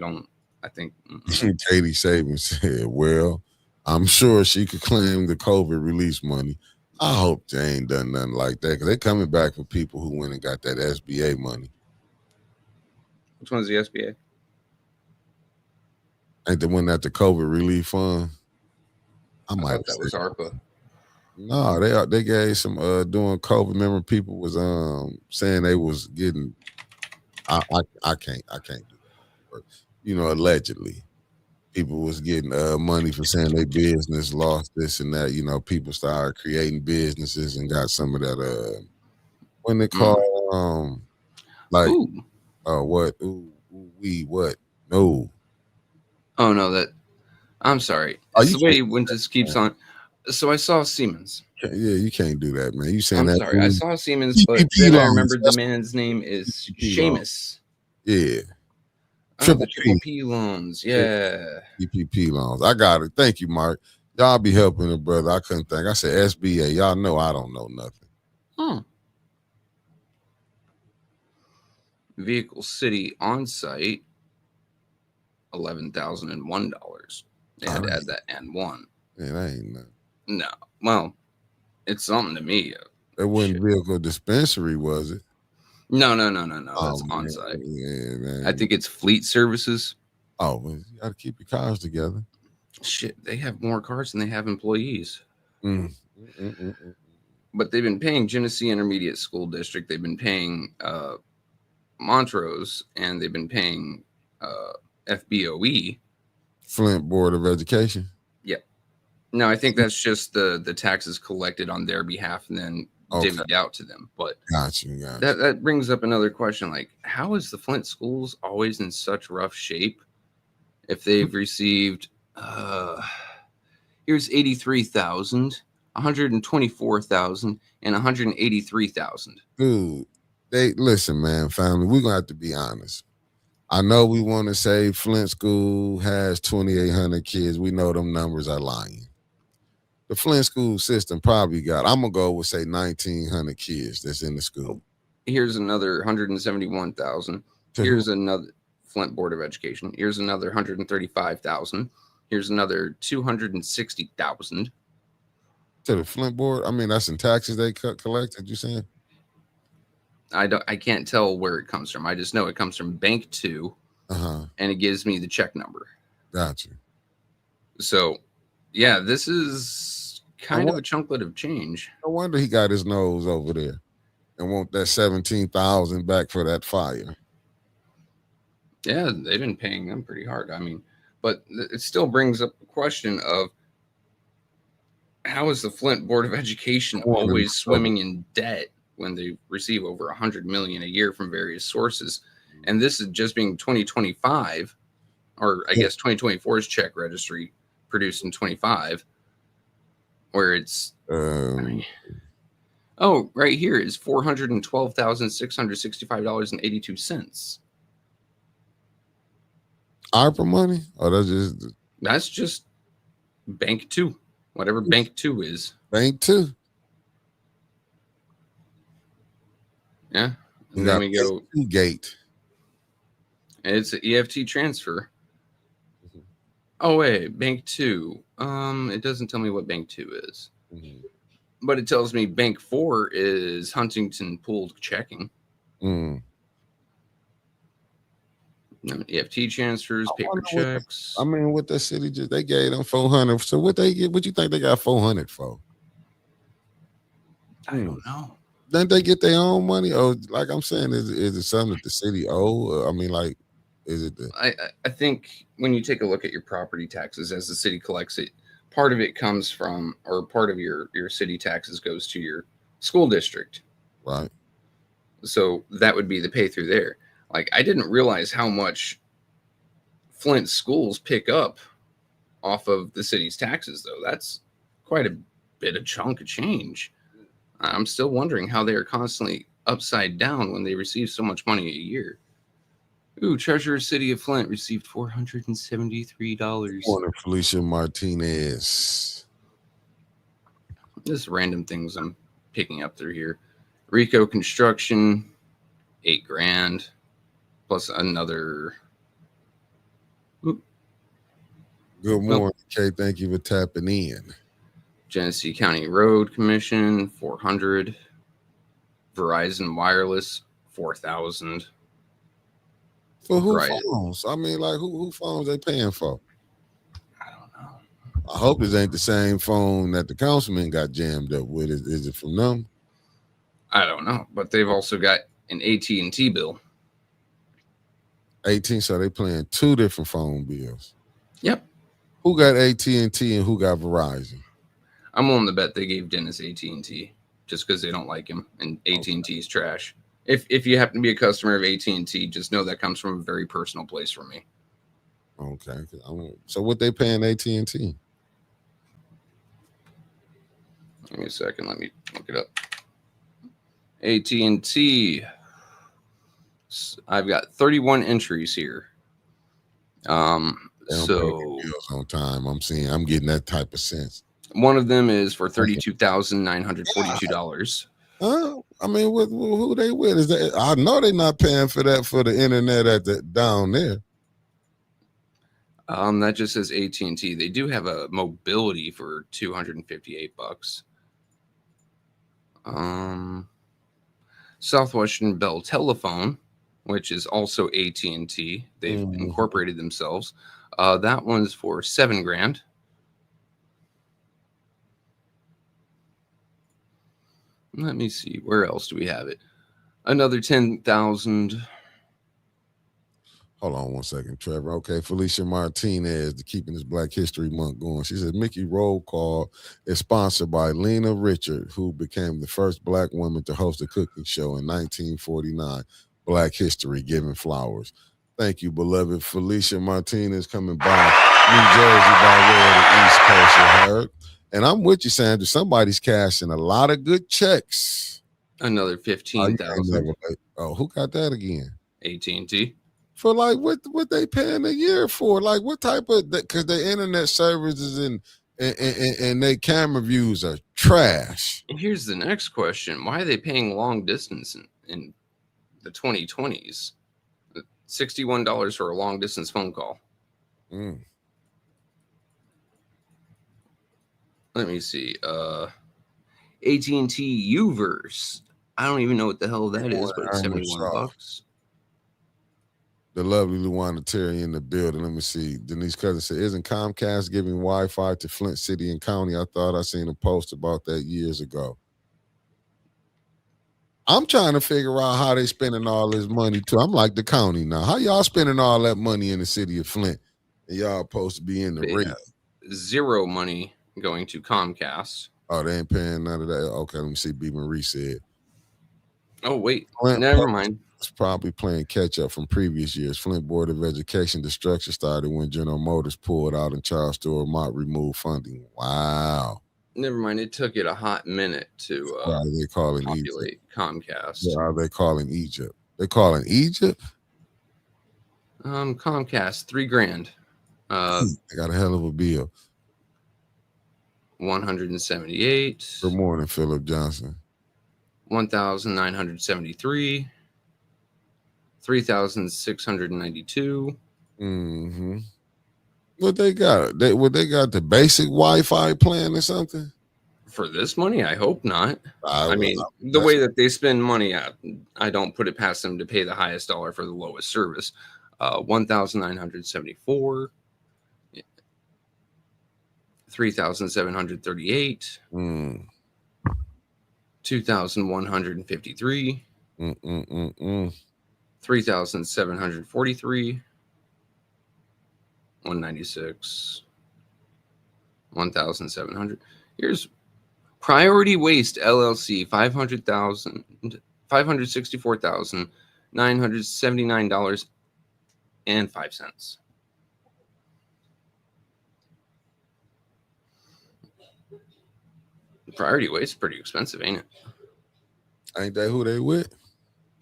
S4: think
S1: Katie Saban said, well, I'm sure she could claim the COVID relief money. I hope they ain't done nothing like that because they're coming back for people who went and got that SBA money.
S4: Which one's the SBA?
S1: Ain't the one that the COVID relief fund?
S4: I thought that was ARPA.
S1: No, they gave some during COVID. Remember, people was saying they was getting. I can't do that, but allegedly, people was getting money for saying their business lost this and that. People started creating businesses and got some of that. When they call like what? What? No.
S4: Oh no, I'm sorry. It's the way when just keeps on. So I saw Siemens.
S1: Yeah, you can't do that, man. You saying
S4: I'm
S1: that?
S4: Sorry, I saw Siemens, but then I remembered the man's name is Seamus.
S1: Yeah.
S4: Triple P loans. Yeah.
S1: PPP loans. I got it. Thank you, Mark. Y'all be helping the brother. I couldn't think. I said SBA. Y'all know I don't know nothing.
S4: Vehicle City on site, $11,001. They had to add that and one.
S1: Yeah, that ain't nothing.
S4: No. Well, it's something to me.
S1: That wasn't vehicle dispensary, was it?
S4: No. That's on site.
S1: Yeah, man.
S4: I think it's fleet services.
S1: Oh, well, you got to keep your cars together.
S4: Shit, they have more cars than they have employees. But they've been paying Genesee Intermediate School District. They've been paying Montrose, and they've been paying FBOE.
S1: Flint Board of Education.
S4: Yep. No, I think that's just the taxes collected on their behalf and then divvied out to them. But
S1: gotcha.
S4: That brings up another question: like, how is the Flint schools always in such rough shape? If they've received, here's 83,000, 124,000, and 183,000.
S1: Dude, listen, man, family. We're gonna have to be honest. I know we want to say Flint School has 2,800 kids. We know them numbers are lying. The Flint school system probably got, I'm going to go with say 1,900 kids that's in the school.
S4: Here's another 171,000. Here's another Flint Board of Education. Here's another 135,000. Here's another 260,000.
S1: To the Flint Board? I mean, that's in taxes they collected, you saying?
S4: I can't tell where it comes from. I just know it comes from Bank 2, and it gives me the check number.
S1: Gotcha.
S4: So, yeah, this is kind of a chunklet of change.
S1: No wonder he got his nose over there and want that 17,000 back for that fire.
S4: Yeah, they've been paying them pretty hard. I mean, but it still brings up the question of how is the Flint Board of Education always swimming in debt when they receive over $100 million a year from various sources? And this is just being 2025, or I guess 2024's check registry produced in 25, where it's right here is $412,665.82.
S1: ARPA money? Oh,
S4: that's just Bank 2, whatever Bank 2 is.
S1: Bank 2.
S4: Yeah. And then we go
S1: Gate.
S4: And it's an EFT transfer. Oh wait, Bank 2. It doesn't tell me what Bank 2 is. But it tells me Bank 4 is Huntington pooled checking. EFT transfers, paper checks.
S1: What the city just they gave them 400. So what they get? What you think they got 400 for?
S4: I don't know.
S1: Didn't they get their own money? Or like I'm saying, is it something that the city owe? Is it the?
S4: I think when you take a look at your property taxes as the city collects it, part of it comes from, or part of your city taxes goes to your school district.
S1: Right.
S4: So that would be the pay through there. Like, I didn't realize how much Flint schools pick up off of the city's taxes, though. That's quite a bit of chunk of change. I'm still wondering how they are constantly upside down when they receive so much money a year. Ooh, Treasurer City of Flint received $473.
S1: Morning, Felicia Martinez.
S4: Just random things I'm picking up through here. Rico Construction, $8,000, plus another.
S1: Good morning, Kay. Thank you for tapping in.
S4: Genesee County Road Commission, $400. Verizon Wireless, $4,000.
S1: For who phones? Who phones they paying for?
S4: I don't know.
S1: I hope this ain't the same phone that the councilman got jammed up with. Is it from them?
S4: I don't know, but they've also got an AT&T bill.
S1: 18, so they playing two different phone bills.
S4: Yep.
S1: Who got AT&T and who got Verizon?
S4: I'm willing to bet they gave Dennis AT&T just because they don't like him, and AT&T is trash. If you happen to be a customer of AT&T, just know that comes from a very personal place for me.
S1: Okay. So what they paying AT&T?
S4: Give me a second. Let me look it up. AT&T. I've got 31 entries here.
S1: So bills on time. I'm getting that type of sense.
S4: One of them is for $32,942.
S1: Who they with? Is that? I know they're not paying for that for the internet down there.
S4: That just says AT&T. They do have a mobility for $258. Southwestern Bell Telephone, which is also AT&T. They've incorporated themselves. That one's for $7,000. Let me see. Where else do we have it? Another 10,000.
S1: Hold on one second, Trevor. Okay, Felicia Martinez, keeping this Black History Month going. She says Mickey Roll Call is sponsored by Lena Richard, who became the first Black woman to host a cooking show in 1949. Black History, giving flowers. Thank you, beloved Felicia Martinez, coming by New Jersey by way of the East Coast, you heard. And I'm with you, Sandra. Somebody's cashing a lot of good checks.
S4: Another 15,000.
S1: Oh, who got that again?
S4: AT&T.
S1: For what they paying a year for? Like what type of? Because the internet services and their camera views are trash.
S4: And here's the next question: why are they paying long distance in the 2020s? $61 for a long distance phone call. Let me see. AT&T Uverse. I don't even know what the hell that is, but it's $71.
S1: The lovely Luana Terry in the building. Let me see. Denise Cousins said, isn't Comcast giving Wi-Fi to Flint City and County? I thought I seen a post about that years ago. I'm trying to figure out how they spending all this money too. I'm like the county now. How y'all spending all that money in the city of Flint? And y'all supposed to be in the rate.
S4: Zero money going to Comcast.
S1: Oh, they ain't paying none of that. Okay, let me see. B. Marie said.
S4: Oh, wait. Never mind.
S1: It's probably playing catch up from previous years. Flint Board of Education destruction started when General Motors pulled out and Charles Stewart Mott removed funding. Wow.
S4: Never mind. It took it a hot minute to populate Comcast.
S1: Yeah, are they calling Egypt? They calling Egypt?
S4: Comcast, $3,000.
S1: They got a hell of a bill.
S4: 178.
S1: Good morning, Philip Johnson.
S4: 1,973. 3,692.
S1: What they got? They got the basic Wi-Fi plan or something?
S4: For this money, I hope not. I
S1: would-
S4: mean, the way that they spend money, I don't put it past them to pay the highest dollar for the lowest service. 1,974, 3,738, 2,153, 3,743, 196, 1,700. Here's Priority Waste LLC, $564,979.05. Priority Waste is pretty expensive, ain't it?
S1: Ain't that who they with?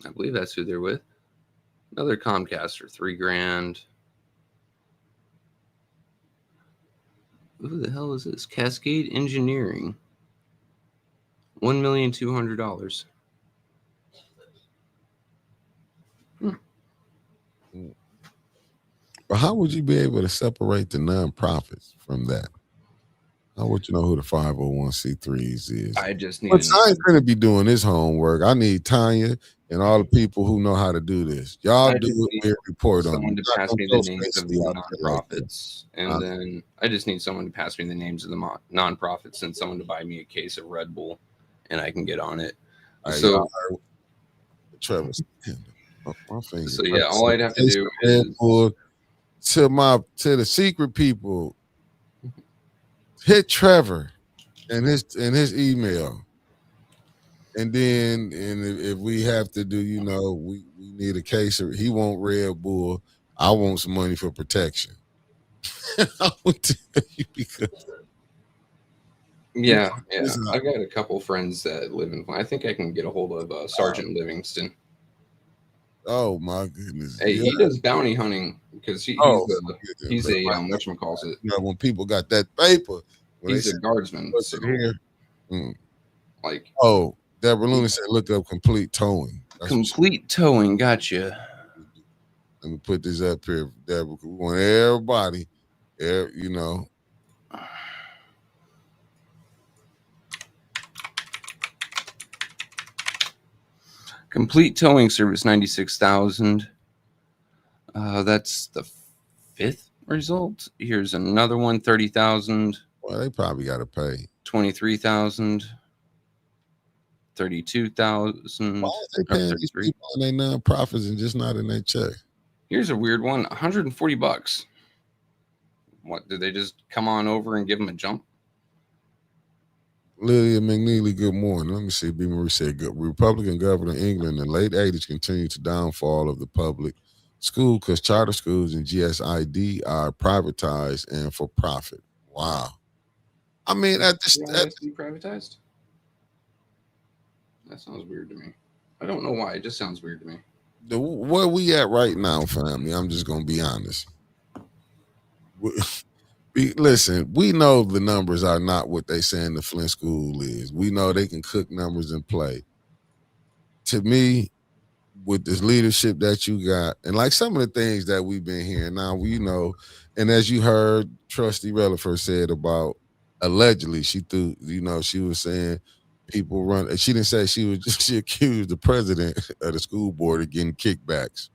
S4: I believe that's who they're with. Another Comcast for $3,000. Who the hell is this? Cascade Engineering. $1,200,000.
S1: But how would you be able to separate the nonprofits from that? How would you know who the 501c3s is?
S4: I just need
S1: But I ain't going to be doing this homework. I need Tanya and all the people who know how to do this. Y'all do it. We'll report on
S4: someone
S1: it.
S4: to pass me the names of the nonprofits, and then I just need someone to pass me the names of the nonprofits and someone to buy me a case of Red Bull, and I can get on it. So,
S1: Trevor,
S4: so yeah, all I'd have to do is
S1: to the secret people, hit Trevor and his email. And then, if we have to do, we need a case of, he want Red Bull, I want some money for protection. I will tell you because.
S4: Yeah. I got a couple friends that live in. I think I can get a hold of Sergeant Livingston.
S1: Oh my goodness!
S4: Hey, he does bounty hunting because he's a whatchamacallit.
S1: When people got that paper,
S4: he's a guardsman. So,
S1: here,
S4: like,
S1: Deborah Luna said, look up complete towing.
S4: Complete towing, gotcha.
S1: Let me put this up here, Deborah. We want everybody,
S4: Complete towing service, 96,000. That's the 5th result. Here's another one, 30,000.
S1: Well, they probably got to pay
S4: 23,000. 32,000.
S1: Why are they paying these people in their nonprofits and just not in their check?
S4: Here's a weird one, $140. What, did they just come on over and give them a jump?
S1: Lydia McNeely, good morning. Let me see. B. Marie said, good. Republican governor in England in the late 80s continued to downfall of the public school because charter schools and GSID are privatized and for profit. Wow. I mean,
S4: privatized? That sounds weird to me. I don't know why. It just sounds weird to me.
S1: Where we at right now, family, I'm just going to be honest. Listen, we know the numbers are not what they say in the Flint school is. We know they can cook numbers and play. To me, with this leadership that you got, and like some of the things that we've been hearing now, and as you heard Trustee Relaford said about allegedly, she was saying people run. She didn't say she accused the president of the school board of getting kickbacks,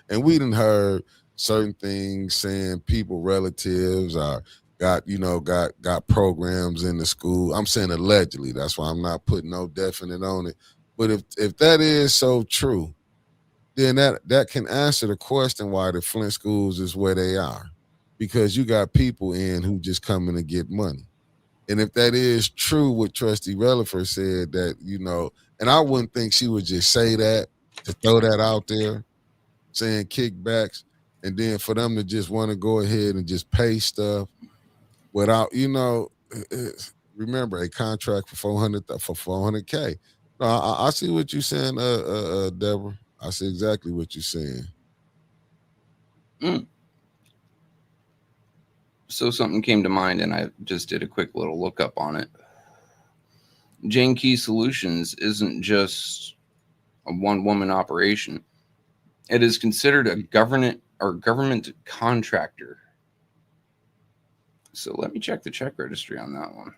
S1: and we didn't heard certain things saying people relatives are got programs in the school. I'm saying allegedly. That's why I'm not putting no definite on it. But if that is so true, then that can answer the question why the Flint schools is where they are, because you got people in who just come in to get money. And if that is true, what Trustee Relaford said, that and I wouldn't think she would just say that to throw that out there, saying kickbacks. And then for them to just want to go ahead and just pay stuff without, remember a contract for $400K. No, I see what you're saying, Deborah. I see exactly what you're saying.
S4: So something came to mind, and I just did a quick little look up on it. Jane Key Solutions isn't just a one-woman operation. It is considered a government contractor. So let me check the check registry on that one.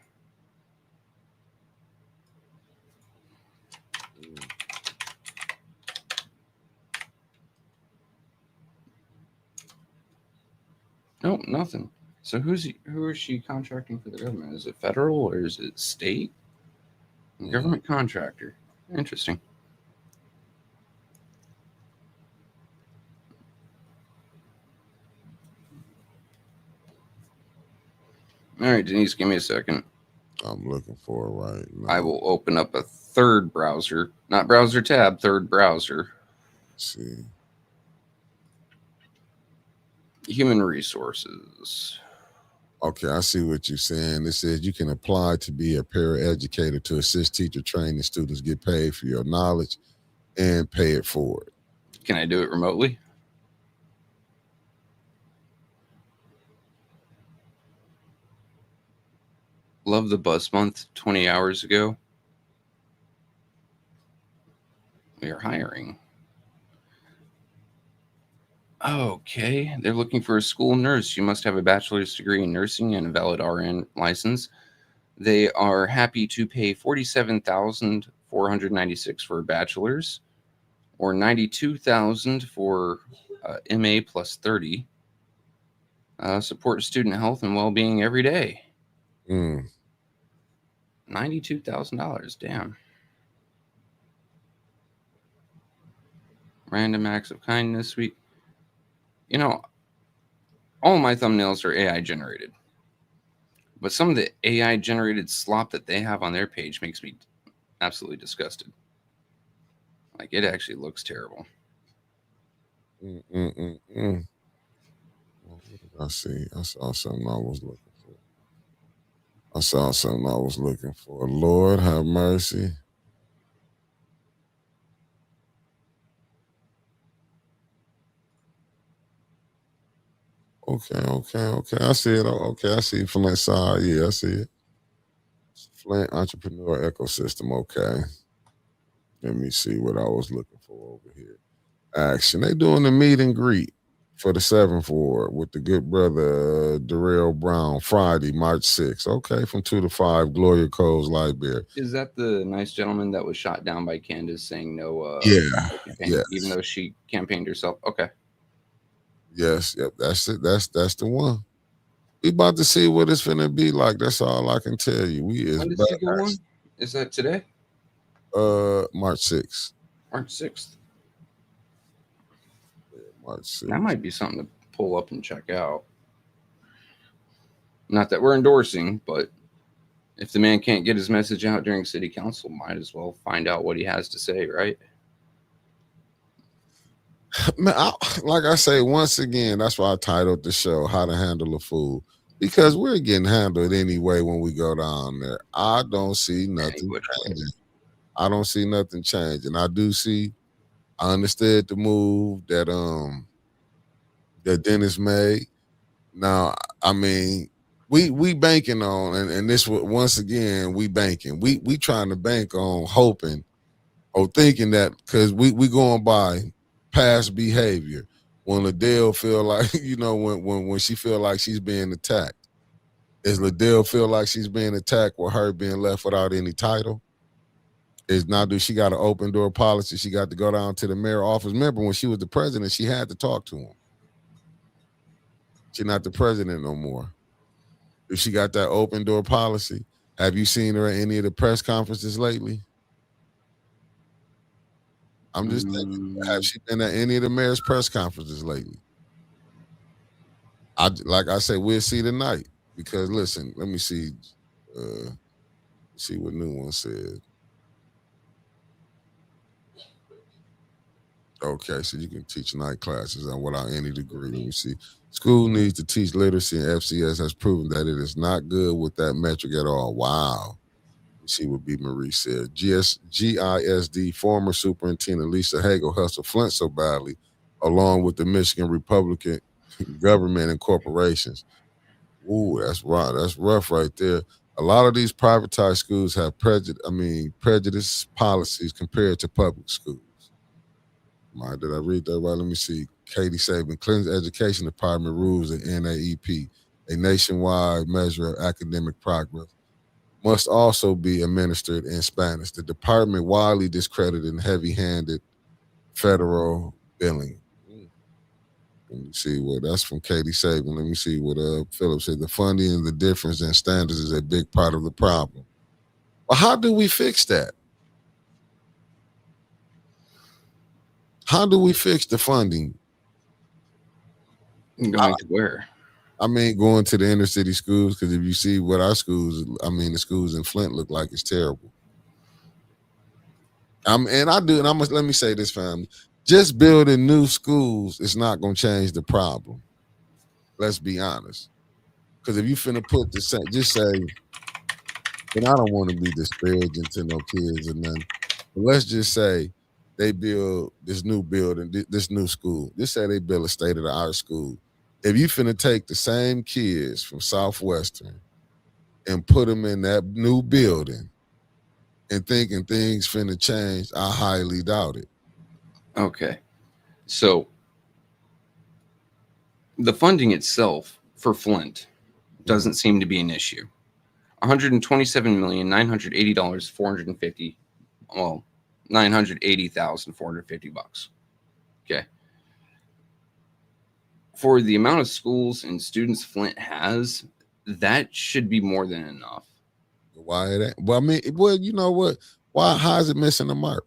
S4: Nope, nothing. So who is she contracting for the government? Is it federal or is it state? Government contractor. Interesting. All right, Denise, give me a second.
S1: I'm looking for it right now.
S4: I will open up a third browser, not browser tab, third browser.
S1: Let's see.
S4: Human resources.
S1: Okay, I see what you're saying. It says you can apply to be a paraeducator to assist teacher training students, get paid for your knowledge and pay it forward.
S4: Can I do it remotely? Love the bus month 20 hours ago. We are hiring. Okay, they're looking for a school nurse. You must have a bachelor's degree in nursing and a valid RN license. They are happy to pay $47,496 for a bachelor's, or $92,000 for MA plus 30. Support student health and well-being every day. $92,000. Damn. Random acts of kindness. All my thumbnails are AI generated, but some of the AI generated slop that they have on their page makes me absolutely disgusted. Like, it actually looks terrible.
S1: I see. I saw something I was looking for. Lord have mercy. Okay. I see it. Okay, I see Flint side. Yeah, I see it. Flint entrepreneur ecosystem. Okay. Let me see what I was looking for over here. Action. They doing the meet and greet for the 7th Ward with the good brother Darrell Brown, Friday, March 6th. Okay, from 2 to 5, Gloria Coles Library.
S4: Is that the nice gentleman that was shot down by Candace saying no?
S1: Yeah.
S4: Even though she campaigned herself. Okay.
S1: Yes. Yep. That's it. That's the one. We about to see what it's finna be like. That's all I can tell you.
S4: When does she go on? Is that today?
S1: March 6th.
S4: March 6th.
S1: March 6th.
S4: That might be something to pull up and check out. Not that we're endorsing, but if the man can't get his message out during city council, might as well find out what he has to say, right?
S1: Man, like I say, once again, that's why I titled the show "How to Handle a Fool," because we're getting handled anyway when we go down there. I don't see nothing changing. I don't see nothing changing. I understood the move that Dennis made. Now, I mean, we banking on, and this once again we banking. We trying to bank on hoping or thinking that because we going by past behavior. When Liddell feel like, when she feel like she's being attacked, is Liddell feel like she's being attacked with her being left without any title? Is now, do she got an open door policy? She got to go down to the mayor office. Remember, when she was the president, she had to talk to him. She's not the president no more. If she got that open door policy, have you seen her at any of the press conferences lately? I'm just thinking, have she been at any of the mayor's press conferences lately? Like I said, we'll see tonight. Because listen, let me see what new one said. Okay, so you can teach night classes without any degree. Let me see. School needs to teach literacy, and FCS has proven that it is not good with that metric at all. Wow. See what B. Marie said. GISD former superintendent Lisa Hagel hustled Flint so badly, along with the Michigan Republican government and corporations. Ooh, that's right. That's rough right there. A lot of these privatized schools have prejudice policies compared to public schools. Did I read that right? Let me see. Katie Saban, Clinton's Education Department rules the NAEP, a nationwide measure of academic progress, must also be administered in Spanish. The department widely discredited and heavy-handed federal billing. Let me see what that's from Katie Saban. Let me see what Philip said. The funding and the difference in standards is a big part of the problem. Well, how do we fix that? How do we fix the funding?
S4: Going to where?
S1: I mean, going to the inner city schools, because if you see what our schools, I mean, the schools in Flint look like, it's terrible. Let me say this, family. Just building new schools is not going to change the problem. Let's be honest. Because if you finna put the same, just say, and I don't want to be disparaging to no kids or nothing, but let's just say they build this new building, this new school. Just say they build a state-of-the-art school. If you finna take the same kids from Southwestern and put them in that new building and thinking things finna change, I highly doubt it.
S4: Okay. So the funding itself for Flint doesn't seem to be an issue. $127,980,450. Well, $980,450. Okay. For the amount of schools and students Flint has, that should be more than enough.
S1: Why that? Well, I mean, you know what? How is it missing the mark?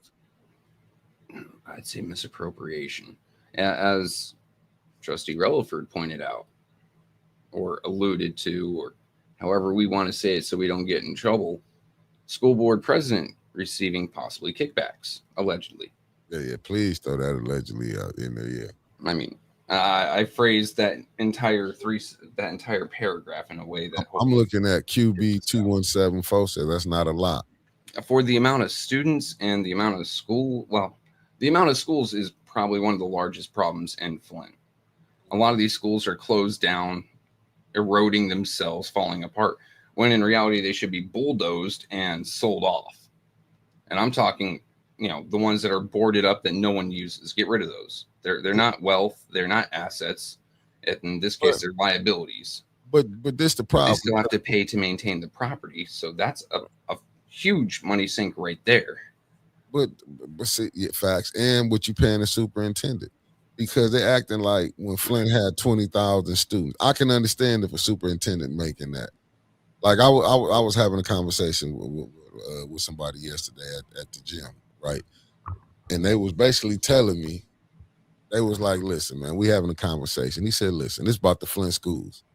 S4: I'd say misappropriation. As Trustee Relaford pointed out, or alluded to, or however we want to say it so we don't get in trouble, school board president receiving possibly kickbacks, allegedly.
S1: Yeah, please throw that allegedly out in there, yeah.
S4: I mean, I phrased that entire paragraph in a way that
S1: I'm looking at QB 217 said that's not a lot.
S4: For the amount of students and the amount of the amount of schools is probably one of the largest problems in Flint. A lot of these schools are closed down, eroding themselves, falling apart, when in reality they should be bulldozed and sold off. And I'm talking, the ones that are boarded up that no one uses. Get rid of those. They're not wealth. They're not assets. In this case, they're liabilities.
S1: But this the problem.
S4: They still have to pay to maintain the property. So that's a huge money sink right there.
S1: But see, yeah, facts. And what you paying the superintendent. Because they're acting like when Flint had 20,000 students. I can understand if a superintendent making that. Like I was having a conversation with somebody yesterday at the gym, right? And they was basically telling me, they was like, listen, man, we having a conversation. He said, listen, this is about the Flint schools.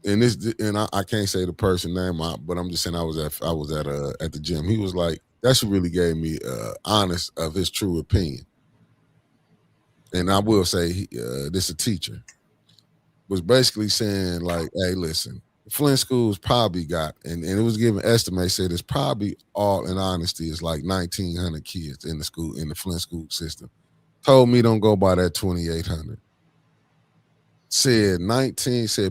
S1: And I can't say the person name, but I'm just saying I was at the gym. He was like, that's what really gave me honest of his true opinion. And I will say, this a teacher, was basically saying like, hey, listen, Flint schools probably got, and it was given estimate, said it's probably all in honesty, it's like 1,900 kids in the Flint school system. Told me don't go by that 2,800. Said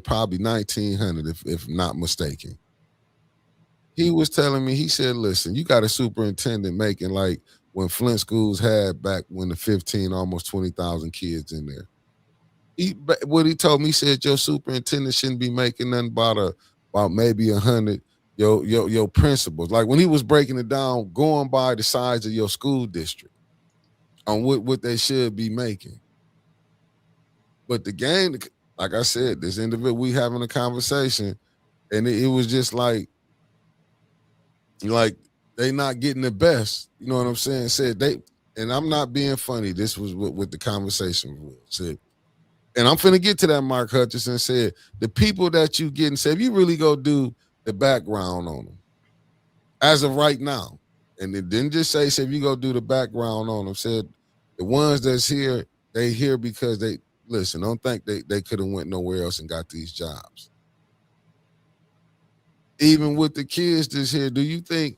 S1: probably 1,900 if not mistaken. He was telling me, he said, listen, you got a superintendent making like when Flint schools had back when the 15, almost 20,000 kids in there. What he told me, he said your superintendent shouldn't be making nothing about maybe 100 your principals. Like when he was breaking it down, going by the size of your school district on what they should be making. But the game, like I said, this individual, we having a conversation, and it was just like they not getting the best. You know what I'm saying? Said they, and I'm not being funny. This was what the conversation was. Said, and I'm finna get to that. Mark Hutchinson said, the people that you getting, said, if you really go do the background on them, as of right now, and it didn't just say, if you go do the background on them, said the ones that's here, they here because they, listen, don't think they could have went nowhere else and got these jobs. Even with the kids that's here, do you think,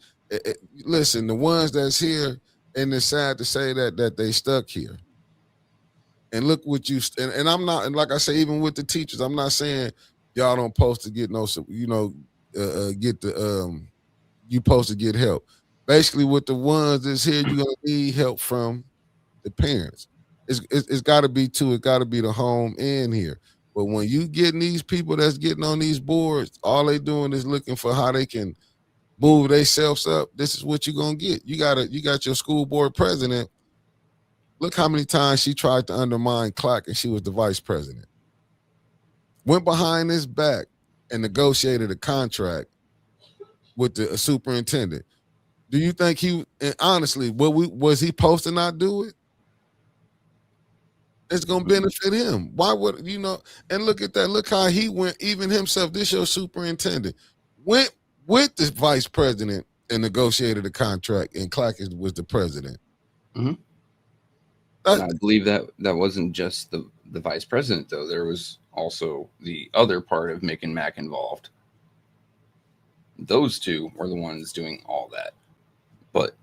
S1: listen, the ones that's here, and it's sad to say that they stuck here. And look what you, and I'm not, and like I say, even with the teachers, I'm not saying y'all don't supposed to get get the, you supposed to get help. Basically with the ones that's here, you're going to need help from the parents. It's got to be two. It got to be the home and here. But when you getting these people that's getting on these boards, all they doing is looking for how they can move themselves up. This is what you're going to get. You got your school board president Look how many times she tried to undermine Clack and she was the vice president. Went behind his back and negotiated a contract with the superintendent. Do you think he, and honestly, was he supposed to not do it? It's gonna benefit him. Why would you know? And look at that. Look how he went. Even himself, this your superintendent, went with the vice president and negotiated a contract. And Clack was the president.
S4: Mm-hmm. I believe that wasn't just the vice president, though. There was also the other part of Mick and Mac involved. Those two were the ones doing all that. But,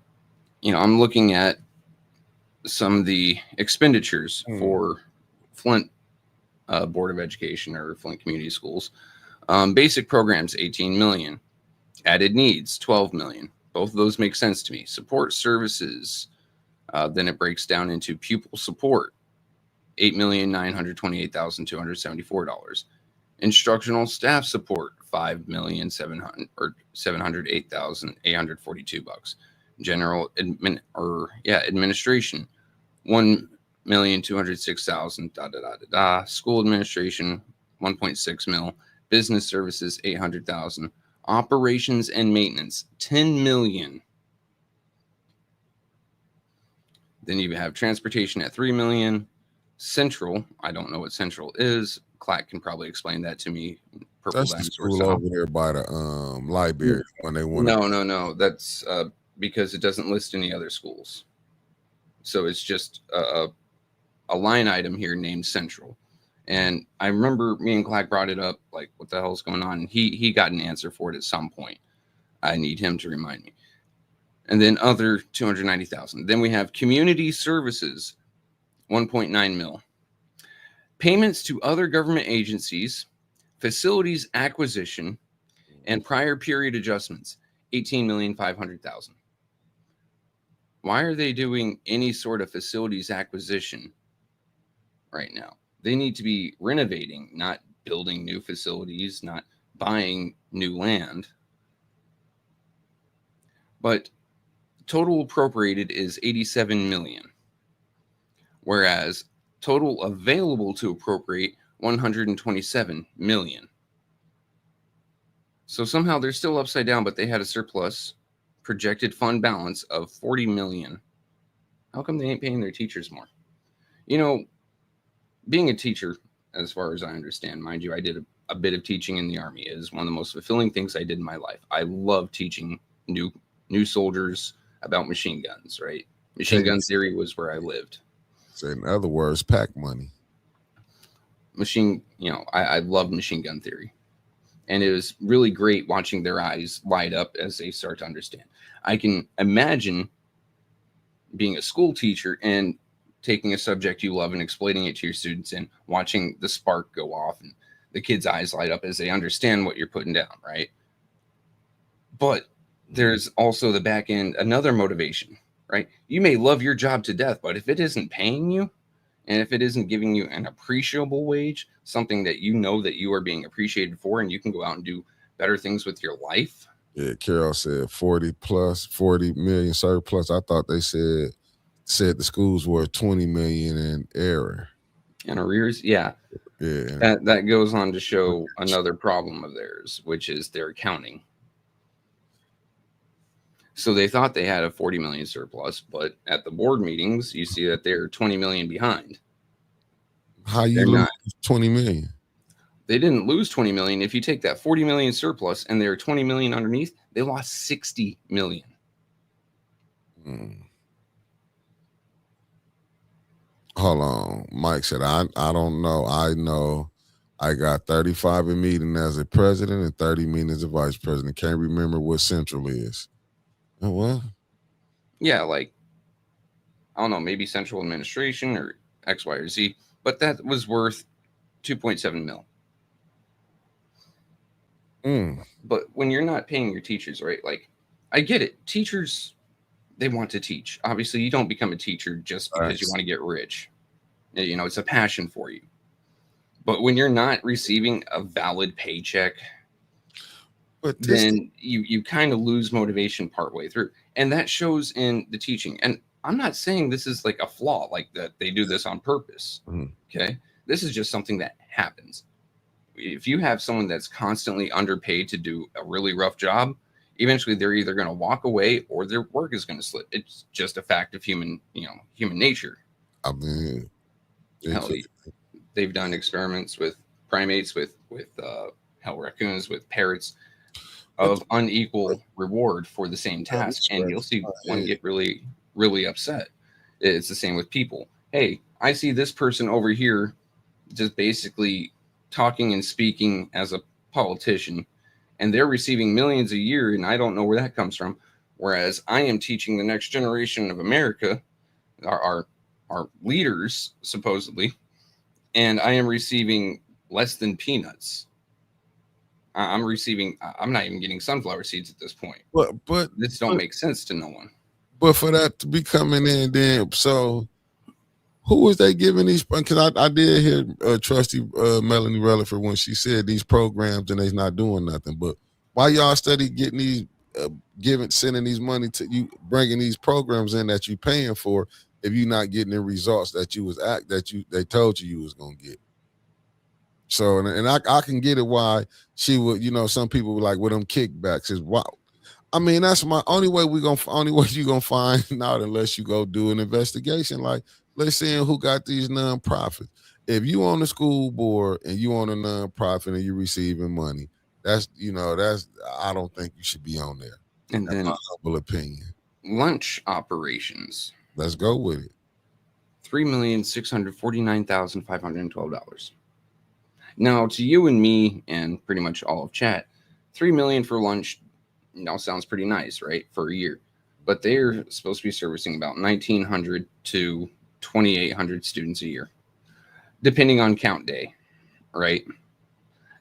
S4: you know, I'm looking at some of the expenditures for Flint Board of Education or Flint Community Schools. Basic programs, $18 million. Added needs, $12 million. Both of those make sense to me. Support services, then it breaks down into pupil support, $8,928,274. Instructional staff support, $708,842. General administration, $1,206,000. School administration, $1.6 million. Business services, $800,000. Operations and maintenance, $10 million. Then you have transportation at $3 million. Central, I don't know what Central is. Clack can probably explain that to me. Purple
S1: That's the school over there by the library when they want.
S4: No. That's because it doesn't list any other schools. So it's just a line item here named Central. And I remember me and Clack brought it up, like, what the hell is going on? He got an answer for it at some point. I need him to remind me. And then other $290,000. Then we have community services, $1.9 million. Payments to other government agencies, facilities acquisition, and prior period adjustments, $18,500,000. Why are they doing any sort of facilities acquisition right now? They need to be renovating, not building new facilities, not buying new land. But total appropriated is $87 million, whereas total available to appropriate $127 million. So somehow they're still upside down, but they had a surplus projected fund balance of $40 million. How come they ain't paying their teachers more? You know, being a teacher, as far as I understand, mind you, I did a bit of teaching in the Army. It is one of the most fulfilling things I did in my life. I love teaching new soldiers about machine guns, right? Machine gun theory was where I lived.
S1: So in other words, pack money.
S4: I love machine gun theory. And it was really great watching their eyes light up as they start to understand. I can imagine being a school teacher and taking a subject you love and explaining it to your students and watching the spark go off and the kids' eyes light up as they understand what you're putting down, right? But there's also the back end, another motivation, right? You may love your job to death, but if it isn't paying you and if it isn't giving you an appreciable wage, something that you know that you are being appreciated for and you can go out and do better things with your life.
S1: Yeah, Carol said 40 million surplus. I thought they said the schools were 20 million in error.
S4: In arrears, yeah. That goes on to show another problem of theirs, which is their accounting. So they thought they had a 40 million surplus, but at the board meetings, you see that they're 20 million behind.
S1: How you lose 20 million?
S4: They didn't lose 20 million. If you take that 40 million surplus and they're 20 million underneath, they lost 60 million.
S1: Hold on. Mike said, I don't know. I know I got 35 in meeting as a president and 30 meeting as a vice president. Can't remember what Central is. What?
S4: Yeah, like, I don't know, maybe central administration or X, Y, or Z, but that was worth 2.7 mil. But when you're not paying your teachers, right? Like, I get it. Teachers, they want to teach. Obviously, you don't become a teacher just because you want to get rich. You know, it's a passion for you. But when you're not receiving a valid paycheck, then you kind of lose motivation partway through. And that shows in the teaching. And I'm not saying this is like a flaw, like that they do this on purpose.
S1: Mhm.
S4: Okay. This is just something that happens. If you have someone that's constantly underpaid to do a really rough job, eventually they're either going to walk away or their work is going to slip. It's just a fact of human nature.
S1: I mean,
S4: Hell, they've done experiments with primates, with raccoons, with parrots, of unequal reward for the same task, and you'll see one get really, really upset. It's the same with people. Hey, I see this person over here just basically talking and speaking as a politician, and they're receiving millions a year, and I don't know where that comes from. Whereas I am teaching the next generation of America, our leaders, supposedly, and I am receiving less than peanuts. I'm not even getting sunflower seeds at this point.
S1: But
S4: this don't make sense to no one.
S1: But for that to be coming in, then so who was they giving these? Because I did hear Trusty Melanie Rutherford when she said these programs and they's not doing nothing. But why y'all study getting these, sending these money to you, bringing these programs in that you paying for if you're not getting the results that they told you was gonna get? So, and I can get it why she would, some people were like with them kickbacks is wow. I mean, that's my only way you're gonna find out unless you go do an investigation. Like, let's see who got these nonprofits. If you on the school board and you on a nonprofit and you receiving money, that's I don't think you should be on there.
S4: And
S1: that's
S4: then
S1: my humble opinion.
S4: Lunch operations.
S1: Let's go with it.
S4: $3,649,512. Now, to you and me and pretty much all of chat, $3 million for lunch sounds pretty nice, right? For a year. But they're supposed to be servicing about 1,900 to 2,800 students a year, depending on count day, right?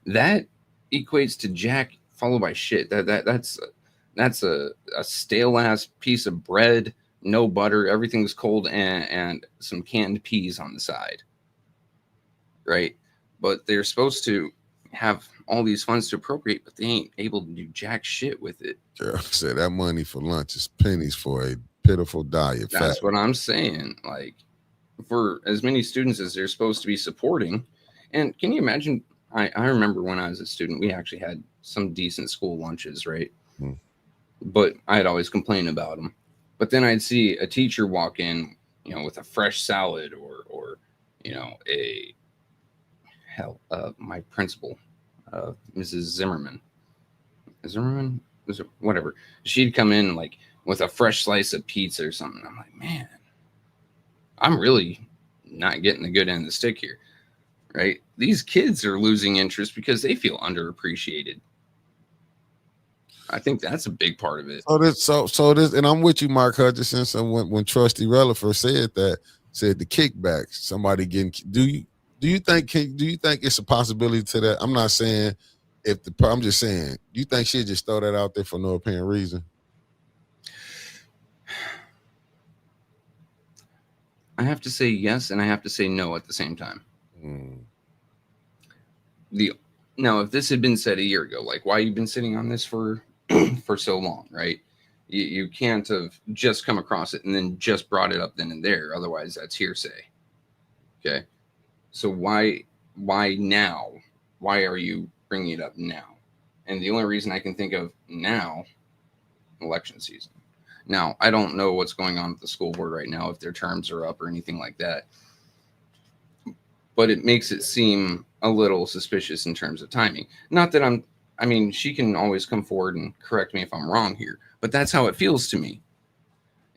S4: That equates to jack followed by shit. That's a stale ass piece of bread, no butter, everything's cold, and some canned peas on the side, right? But they're supposed to have all these funds to appropriate, but they ain't able to do jack shit with it.
S1: Girl said that money for lunch is pennies for a pitiful diet.
S4: That's what I'm saying. Like, for as many students as they're supposed to be supporting. And can you imagine? I remember when I was a student, we actually had some decent school lunches, right? But I'd always complain about them. But then I'd see a teacher walk in, with a fresh salad or my principal, Mrs. Zimmerman, whatever. She'd come in like with a fresh slice of pizza or something. I'm like, man, I'm really not getting the good end of the stick here, right? These kids are losing interest because they feel underappreciated. I think that's a big part of it.
S1: So this, and I'm with you, Mark Hutchinson. So when Trusty Rutherford said the kickbacks, somebody getting, do you think it's a possibility to that? I'm not saying I'm just saying, do you think she'd just throw that out there for no apparent reason?
S4: I have to say yes, and I have to say no at the same time. Now, if this had been said a year ago, like, why you've been sitting on this for so long, right? You can't have just come across it and then just brought it up then and there. Otherwise, that's hearsay. Okay. So why now? Why are you bringing it up now? And the only reason I can think of now, election season. Now, I don't know what's going on with the school board right now, if their terms are up or anything like that. But it makes it seem a little suspicious in terms of timing. Not that she can always come forward and correct me if I'm wrong here, but that's how it feels to me.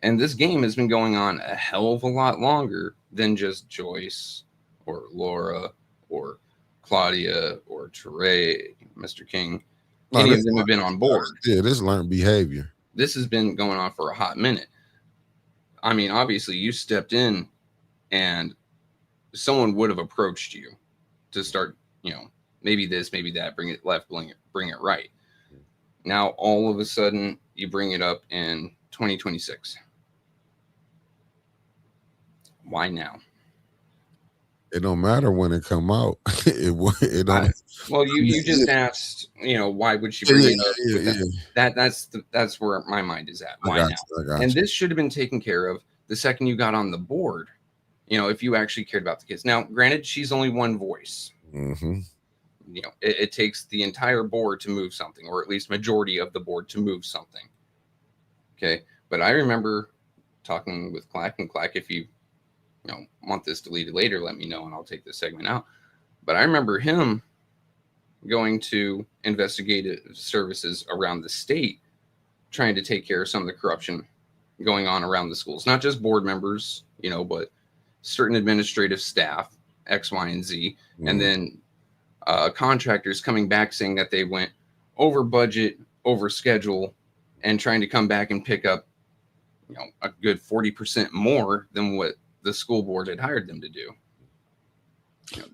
S4: And this game has been going on a hell of a lot longer than just Joyce or Laura or Claudia or Teray, Mr. King. Any of them have been on board.
S1: Yeah, this learned behavior.
S4: This has been going on for a hot minute. I mean, obviously, you stepped in and someone would have approached you to start, maybe this, maybe that, bring it left, bring it right. Now, all of a sudden, you bring it up in 2026. Why now?
S1: It don't matter when it come out. it don't.
S4: Well, you just asked, why would she bring it up? That's where my mind is at. Why now? And this should have been taken care of the second you got on the board, if you actually cared about the kids. Now, granted, she's only one voice.
S1: Mm-hmm.
S4: It takes the entire board to move something, or at least majority of the board to move something. Okay. But I remember talking with Clack, and Clack, if you want this deleted later, let me know and I'll take this segment out. But I remember him going to investigative services around the state, trying to take care of some of the corruption going on around the schools, not just board members, but certain administrative staff, X, Y, and Z.
S1: Mm-hmm.
S4: And then contractors coming back saying that they went over budget, over schedule, and trying to come back and pick up, a good 40% more than what the school board had hired them to do.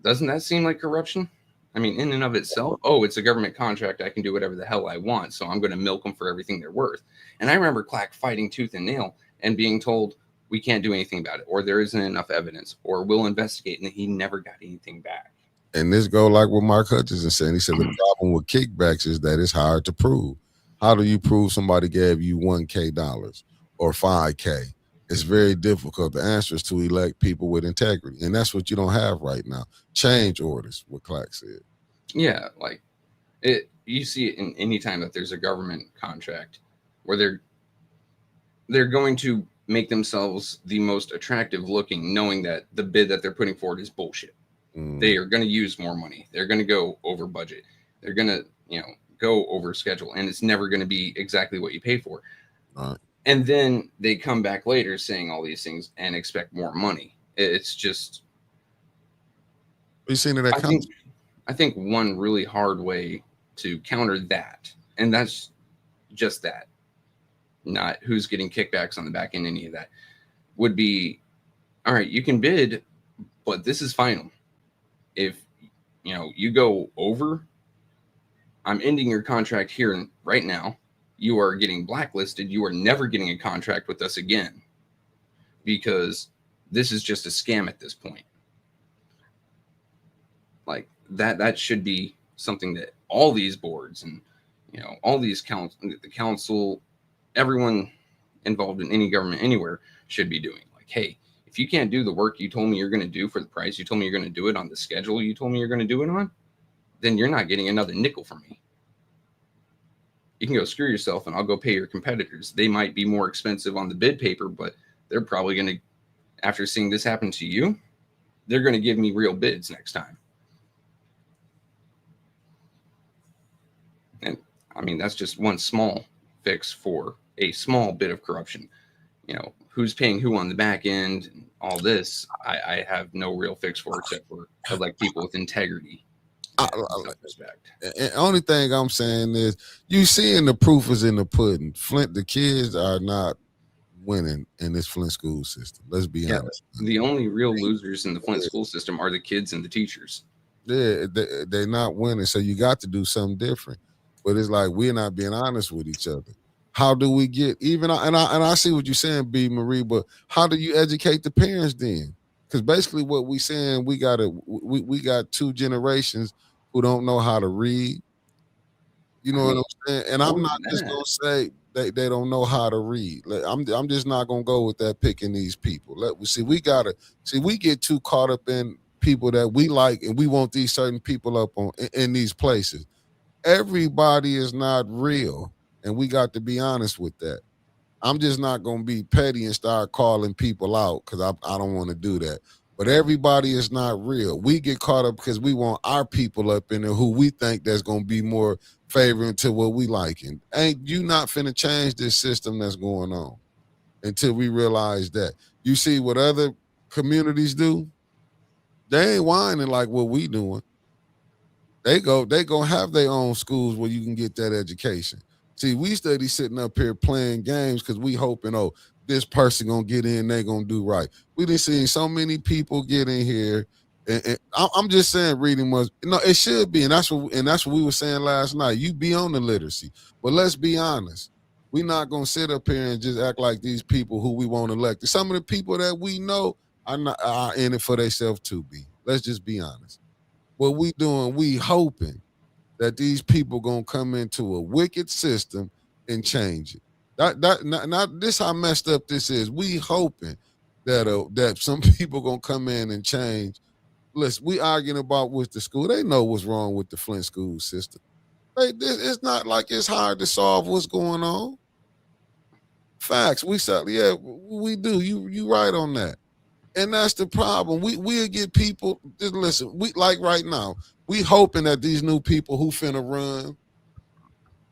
S4: Doesn't that seem like corruption? I mean, in and of itself, it's a government contract. I can do whatever the hell I want. So I'm going to milk them for everything they're worth. And I remember Clack fighting tooth and nail and being told we can't do anything about it, or there isn't enough evidence, or we'll investigate. And he never got anything back.
S1: And this go like what Mark Hutchinson said. He said the problem with kickbacks is that it's hard to prove. How do you prove somebody gave you $1,000 or $5,000? It's very difficult. The answer is to elect people with integrity. And that's what you don't have right now. Change orders, what Clack said.
S4: Yeah, like you see it in any time that there's a government contract where they're going to make themselves the most attractive looking, knowing that the bid that they're putting forward is bullshit. They are going to use more money. They're going to go over budget. They're going to, go over schedule, and it's never going to be exactly what you pay for. And then they come back later saying all these things and expect more money. It's just,
S1: you seen it?
S4: I think one really hard way to counter that, and that's just that, not who's getting kickbacks on the back end, any of that, would be, all right, you can bid, but this is final. If you go over, I'm ending your contract here and right now. You are getting blacklisted. You are never getting a contract with us again, because this is just a scam at this point. Like that should be something that all these boards and all these the council, everyone involved in any government anywhere should be doing. Like, hey, if you can't do the work you told me you're going to do for the price you told me you're going to do it on, the schedule you told me you're going to do it on, then you're not getting another nickel from me. You can go screw yourself, and I'll go pay your competitors. They might be more expensive on the bid paper, but they're probably going to, after seeing this happen to you, they're going to give me real bids next time. And I mean, that's just one small fix for a small bit of corruption. Who's paying who on the back end and all this, I have no real fix for, except for elect people with integrity. Respect.
S1: And only thing I'm saying is, you seeing the proof is in the pudding. Flint, the kids are not winning in this Flint school system. Let's be honest.
S4: The only real losers in the Flint school system are the kids and the teachers.
S1: They're not winning, so you got to do something different. But it's like we're not being honest with each other. How do we get even? And I see what you're saying, B. Marie, but how do you educate the parents then? Because basically, what we saying, we got two generations who don't know how to read. You know what I'm saying? And I'm not just gonna say they don't know how to read. I'm just not gonna go with that picking these people. We get too caught up in people that we like, and we want these certain people up in these places. Everybody is not real, and we got to be honest with that. I'm just not gonna be petty and start calling people out, because I don't want to do that. But everybody is not real. We get caught up because we want our people up in there who we think that's going to be more favoring to what we like. And ain't you not finna change this system that's going on until we realize that. You see what other communities do? They ain't whining like what we doing. They gonna have their own schools where you can get that education. See, we steady sitting up here playing games because we hoping, this person gonna get in, they gonna do right. We done seen so many people get in here, and I'm just saying, reading was it should be, and that's what we were saying last night. You be on the literacy, but let's be honest, we're not gonna sit up here and just act like these people who we want elected. Some of the people that we know are in it for themselves too. Let's just be honest. What we doing, we hoping that these people gonna come into a wicked system and change it. Not this how messed up this is. We hoping that some people gonna come in and change. Listen, we arguing about with the school. They know what's wrong with the Flint school system. It's not like it's hard to solve what's going on. Facts. We said, yeah, we do. You right on that. And that's the problem. We'll get people. Just listen. We like right now. We hoping that these new people who finna run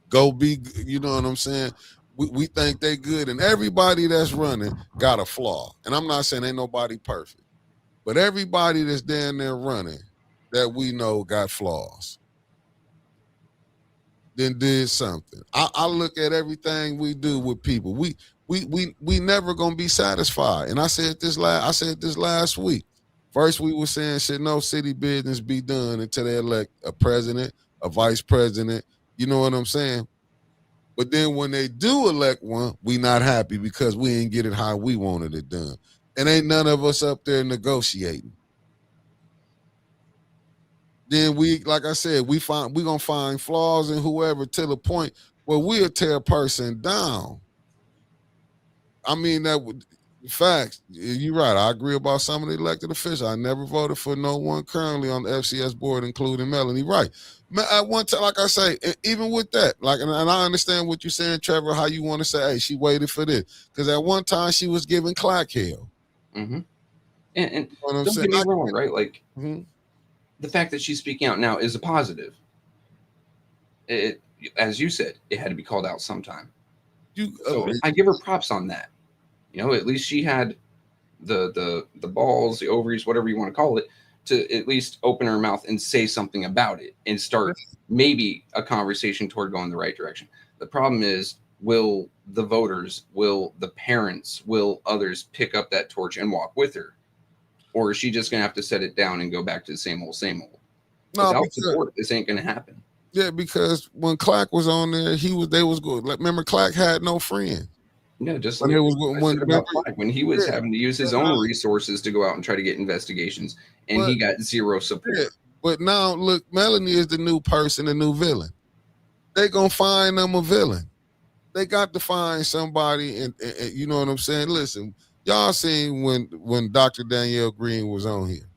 S1: go be. You know what I'm saying? We think they good, and everybody that's running got a flaw. And I'm not saying ain't nobody perfect, but everybody that's down there running that we know got flaws. Then did something. I look at everything we do with people. We never gonna be satisfied. And I said this last week. First we were saying should no city business be done until they elect a president, a vice president. You know what I'm saying? But then when they do elect one, we not happy because we ain't get it how we wanted it done. And ain't none of us up there negotiating. Then we, like I said, we gonna find flaws in whoever to the point where we'll tear a person down. I mean, that would facts. You're right. I agree about some of the elected officials. I never voted for no one currently on the FCS board, including Melanie. Right. At one time, like I say, even with that, like, and I understand what you're saying, Trevor, how you want to say, hey, she waited for this. Because at one time she was giving Clack hell.
S3: Mm-hmm. And
S1: You know what I'm
S3: don't
S1: saying?
S3: get me wrong, right? Like,
S1: the
S3: fact that she's speaking out now is a positive. It, as you said, it had to be called out sometime. So I give her props on that. You know, at least she had the balls, the ovaries, whatever you want to call it, to at least open her mouth and say something about it and start maybe a conversation toward going the right direction. The problem is, will the voters, will the parents, will others pick up that torch and walk with her? Or is she just going to have to set it down and go back to the same old, same old?
S1: No,
S3: without support, this ain't going to happen.
S1: Yeah, because when Clack was on there, they was good. Like, remember, Clack had no friend.
S3: Yeah, just
S1: when
S3: like
S1: it was
S3: when he was having to use his own resources to go out and try to get investigations, and he got zero support.
S1: Yeah, but now look, Melanie is the new person, the new villain. They gonna find them a villain. They got to find somebody, and you know what I'm saying. Listen, y'all seen when Dr. Danielle Green was on here,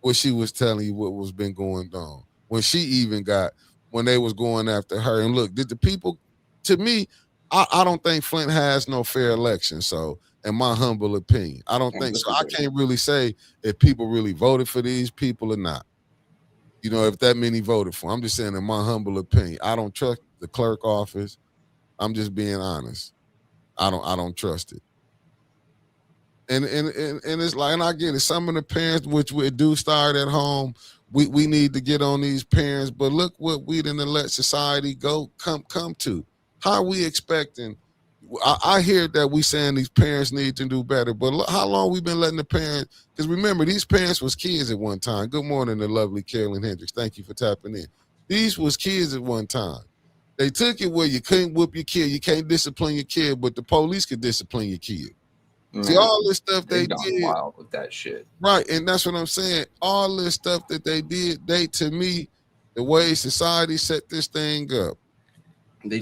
S1: what she was telling you what was been going on. When she even got when they was going after her, and look, did the people? To me, I don't think Flint has no fair election. So, in my humble opinion, I don't think so. I can't really say if people really voted for these people or not. You know, if that many voted for. I'm just saying, in my humble opinion, I don't trust the clerk office. I'm just being honest. I don't trust it. And it's like, and I get it. Some of the parents, which we do start at home, we need to get on these parents. But look what we didn't let society come to. How are we expecting? I hear that we saying these parents need to do better, but look, how long we been letting the parents? Because remember, these parents was kids at one time. Good morning, the lovely Carolyn Hendricks. Thank you for tapping in. These was kids at one time. They took it where you couldn't whoop your kid, you can't discipline your kid, but the police could discipline your kid. See, all this stuff they did,
S3: wild with that shit,
S1: right? And that's what I'm saying. All this stuff that they did, to me, the way society set this thing up, they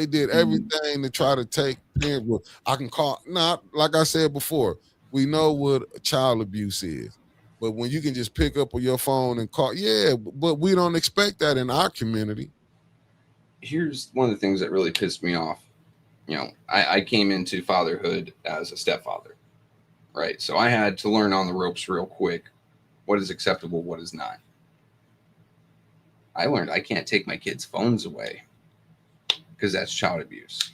S1: did everything to try to take parents. Well, I can call, not like I said before, we know what child abuse is, but when you can just pick up on your phone and call, but we don't expect that in our community.
S3: Here's one of the things that really pissed me off. You know, I came into fatherhood as a stepfather, right? So I had to learn on the ropes real quick what is acceptable, what is not. I learned I can't take my kids' phones away because that's child abuse.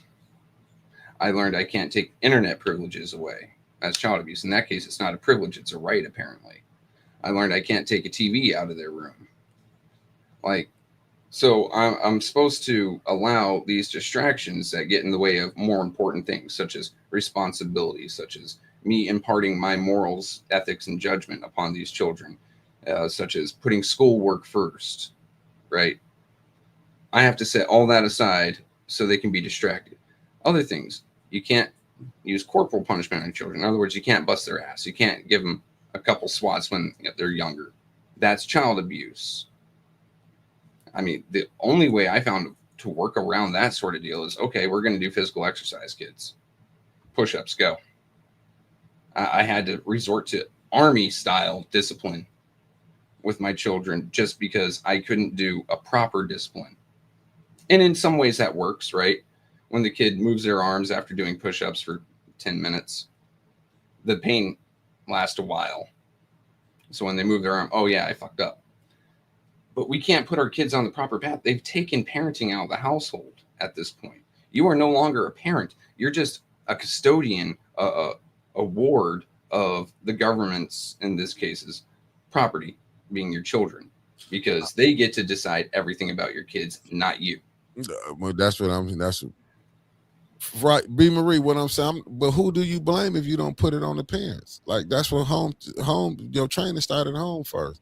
S3: I learned I can't take internet privileges away. That's child abuse. In that case, it's not a privilege, it's a right, apparently. I learned I can't take a TV out of their room. So I'm supposed to allow these distractions that get in the way of more important things, such as responsibility, such as me imparting my morals, ethics, and judgment upon these children, such as putting schoolwork first, right? I have to set all that aside so they can be distracted. Other things, you can't use corporal punishment on children. In other words, you can't bust their ass. You can't give them a couple swats when they're younger. That's child abuse. I mean, the only way I found to work around that sort of deal is, okay, we're going to do physical exercise, kids. Push-ups, go.
S4: I had to resort to army style discipline with my children just because I couldn't do a proper discipline. And in some ways that works, right? When the kid moves their arms after doing push-ups for 10 minutes, the pain lasts a while. So when they move their arm, oh yeah, I fucked up. But we can't put our kids on the proper path. They've taken parenting out of the household at this point. You are no longer a parent. You're just a custodian, a ward of the government's, in this case's, property, being your children, because they get to decide everything about your kids, not you.
S1: Well, that's what I'm. That's right, B. Marie. What I'm saying. But who do you blame if you don't put it on the parents? Like that's what home. Your training started home first.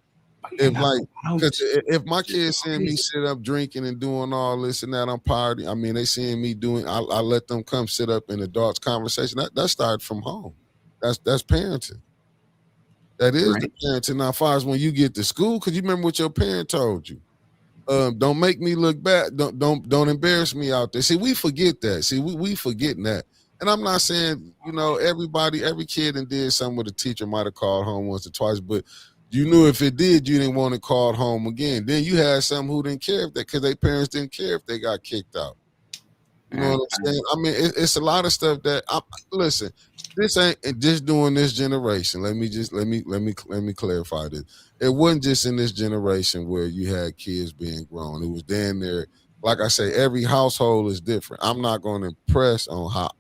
S1: If like, because if my kids seeing me sit up drinking and doing all this and that, I'm partying. I mean, they seeing me doing. I let them come sit up in adults conversation. That started from home. That's parenting. That is the parenting. Now, as far as when you get to school, because you remember what your parent told you. Don't make me look bad. Don't embarrass me out there. See, we forget that. See, we forgetting that. And I'm not saying, every kid and did something with a teacher might have called home once or twice, but you knew if it did, you didn't want to call home again. Then you had some who didn't care if that, because their parents didn't care if they got kicked out. You know what I'm saying? I mean, it's a lot of stuff that listen. This ain't just doing this generation. Let me clarify this. It wasn't just in this generation where you had kids being grown. It was damn near, like I say, every household is different. I'm not going to impress on how,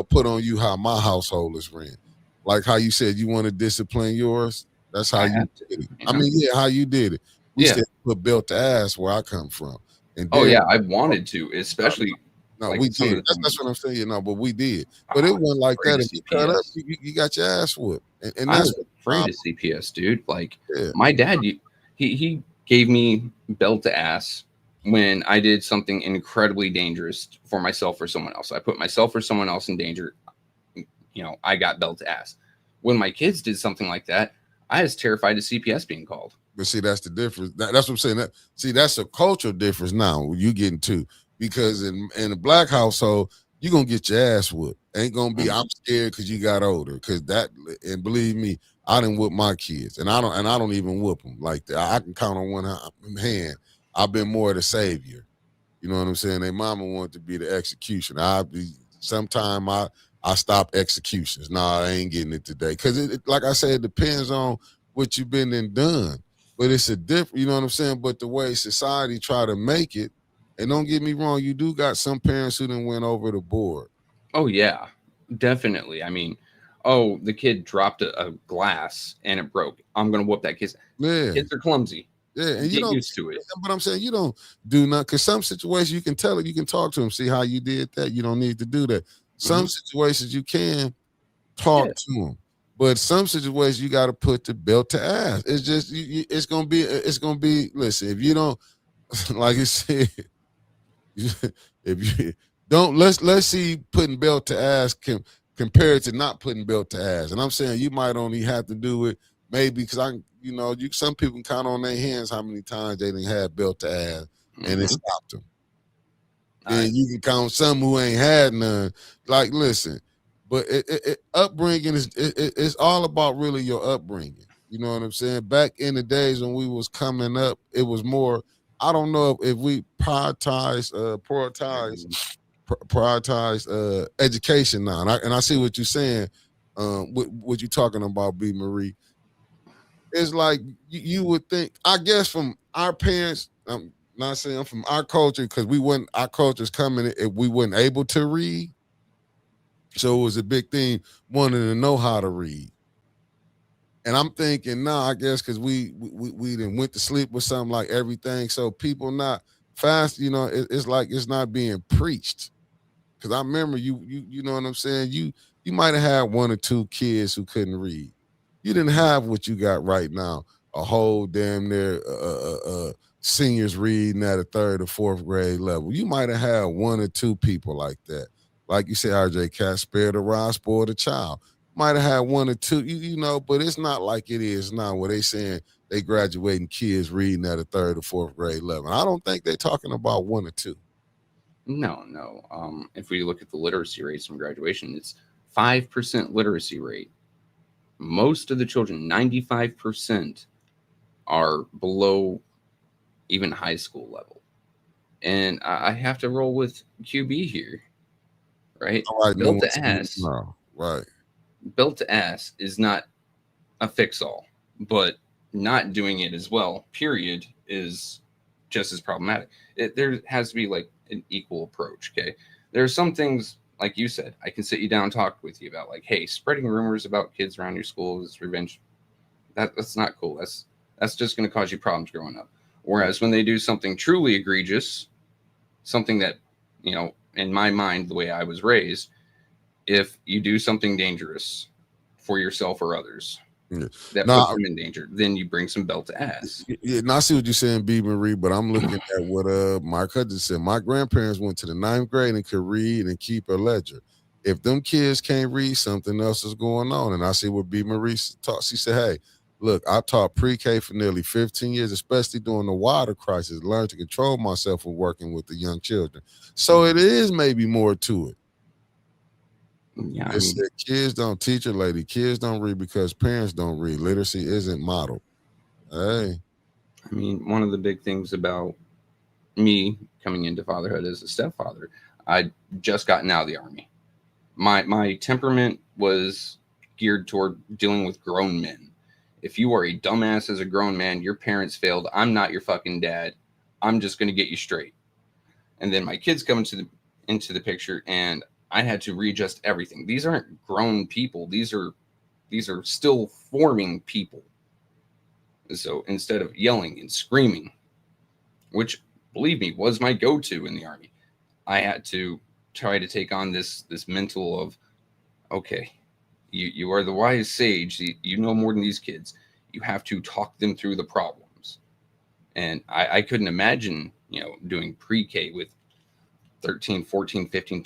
S1: put on you how my household is ran. Like how you said you want to discipline yours. That's how you did it. I mean, yeah, how you did it. We still put belt to ass where I come from. And then,
S4: I wanted to, especially.
S1: No, we did. That's what I'm saying. But we did. But it wasn't like that. If you cut up, you got your ass whooped. And that's
S4: afraid of CPS, dude. Like my dad, he gave me belt to ass when I did something incredibly dangerous for myself or someone else. I put myself or someone else in danger. I got belt to ass. When my kids did something like that, I was terrified of CPS being called.
S1: But see, that's the difference. That's what I'm saying. That's a cultural difference now. You getting to. Because in a black household, you're gonna get your ass whooped. Ain't gonna be I'm scared because you got older. Cause and believe me, I didn't whoop my kids. And I don't even whoop them like that. I can count on one hand. I've been more the savior. You know what I'm saying? Their mama wanted to be the executioner. Sometime I stop executions. Nah, I ain't getting it today. Cause it like I said, it depends on what you've been and done. But it's a different, you know what I'm saying? But the way society try to make it. And don't get me wrong, you do got some parents who done went over the board.
S4: Oh, yeah, definitely. I mean, the kid dropped a glass and it broke. I'm going to whoop that kid. Yeah. Kids are clumsy.
S1: Yeah, and
S4: you get used to it.
S1: But I'm saying you don't do nothing. Because some situations you can tell it, you can talk to them, see how you did that. You don't need to do that. Some situations you can talk to them. But some situations you got to put the belt to ass. It's just, it's going to be, listen, if you don't, like you said, if you don't, let's see putting belt to ass compared to not putting belt to ass. And I'm saying you might only have to do it maybe because some people can count on their hands how many times they didn't have belt to ass and it stopped them. And you can count some who ain't had none. Like, listen, but upbringing it's all about really your upbringing. You know what I'm saying? Back in the days when we was coming up, it was more. I don't know if we prioritize education now, and I see what you're saying. What you're talking about, B. Marie. It's like you would think. I guess from our parents. I'm not saying from our culture because our culture's coming if we weren't able to read. So it was a big thing wanting to know how to read. And I'm thinking, I guess because we done went to sleep with something like everything. So people not fast, it's like it's not being preached. Because I remember you know what I'm saying? You might have had one or two kids who couldn't read. You didn't have what you got right now. A whole damn near seniors reading at a 3rd or 4th grade level. You might have had one or two people like that. Like you said, RJ, cat spare the rod, spoil the child. Might have had one or two, but it's not like it is now where they saying they graduating kids reading at a 3rd or 4th grade level. I don't think they're talking about one or two.
S4: No. If we look at the literacy rates from graduation, it's 5% literacy rate. Most of the children, 95%, are below even high school level. And I have to roll with QB here, right?
S1: All right,
S4: Built to ass.
S1: no, right.
S4: Built to ass is not a fix-all, but not doing it as well, period, is just as problematic. There has to be like an equal approach, okay? There are some things, like you said, I can sit you down and talk with you about, like, hey, spreading rumors about kids around your school is revenge. That's not cool. That's just going to cause you problems growing up. Whereas when they do something truly egregious, something that, you know, in my mind, the way I was raised, if you do something dangerous for yourself or others that puts them in danger, then you bring some belt to ass.
S1: Yeah, now I see what you're saying, B. Marie, but I'm looking at what my cousin said. My grandparents went to the 9th grade and could read and keep a ledger. If them kids can't read, something else is going on. And I see what B. Marie taught. She said, hey, look, I taught pre-K for nearly 15 years, especially during the water crisis, learned to control myself when working with the young children. So it is maybe more to it.
S4: Yeah,
S1: I mean, kids don't, teacher lady, kids don't read because parents don't read. Literacy isn't modeled. Hey.
S4: I mean, one of the big things about me coming into fatherhood as a stepfather, I just gotten out of the Army. My temperament was geared toward dealing with grown men. If you are a dumbass as a grown man, your parents failed, I'm not your fucking dad. I'm just going to get you straight. And then my kids come into the picture, and I had to readjust everything. These aren't grown people. These are still forming people. So instead of yelling and screaming, which, believe me, was my go-to in the Army, I had to try to take on this mental of, okay, you are the wise sage. You know more than these kids. You have to talk them through the problems. And I couldn't imagine, doing pre-K with 13, 14, 15,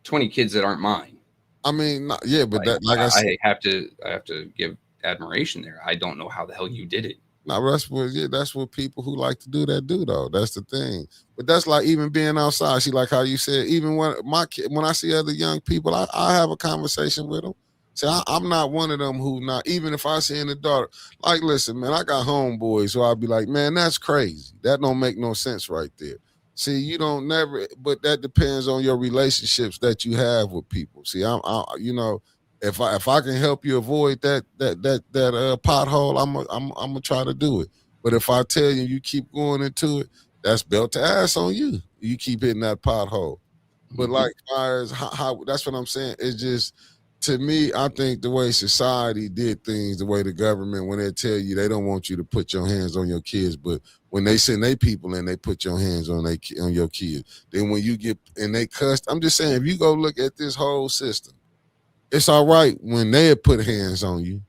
S4: 20 kids that aren't mine.
S1: I mean, yeah, but I said,
S4: I have to give admiration there. I don't know how the hell you did it.
S1: Now that's what people who like to do that do, though. That's the thing. But that's like even being outside. See, like how you said, even when I see other young people, I have a conversation with them. See, I'm not one of them who not, even if I see in the dark, like, listen, man, I got homeboys who I'll be like, man, that's crazy. That don't make no sense right there. See, you don't never, but that depends on your relationships that you have with people. See, if I can help you avoid that pothole, I'm gonna try to do it. But if I tell you you keep going into it, that's built to ass on you. You keep hitting that pothole. But like far as how that's what I'm saying. It's just, to me, I think the way society did things, the way the government, when they tell you they don't want you to put your hands on your kids, but when they send their people in, they put your hands on your kids. Then when you get and they cuss, I'm just saying, if you go look at this whole system, it's all right when they put hands on you,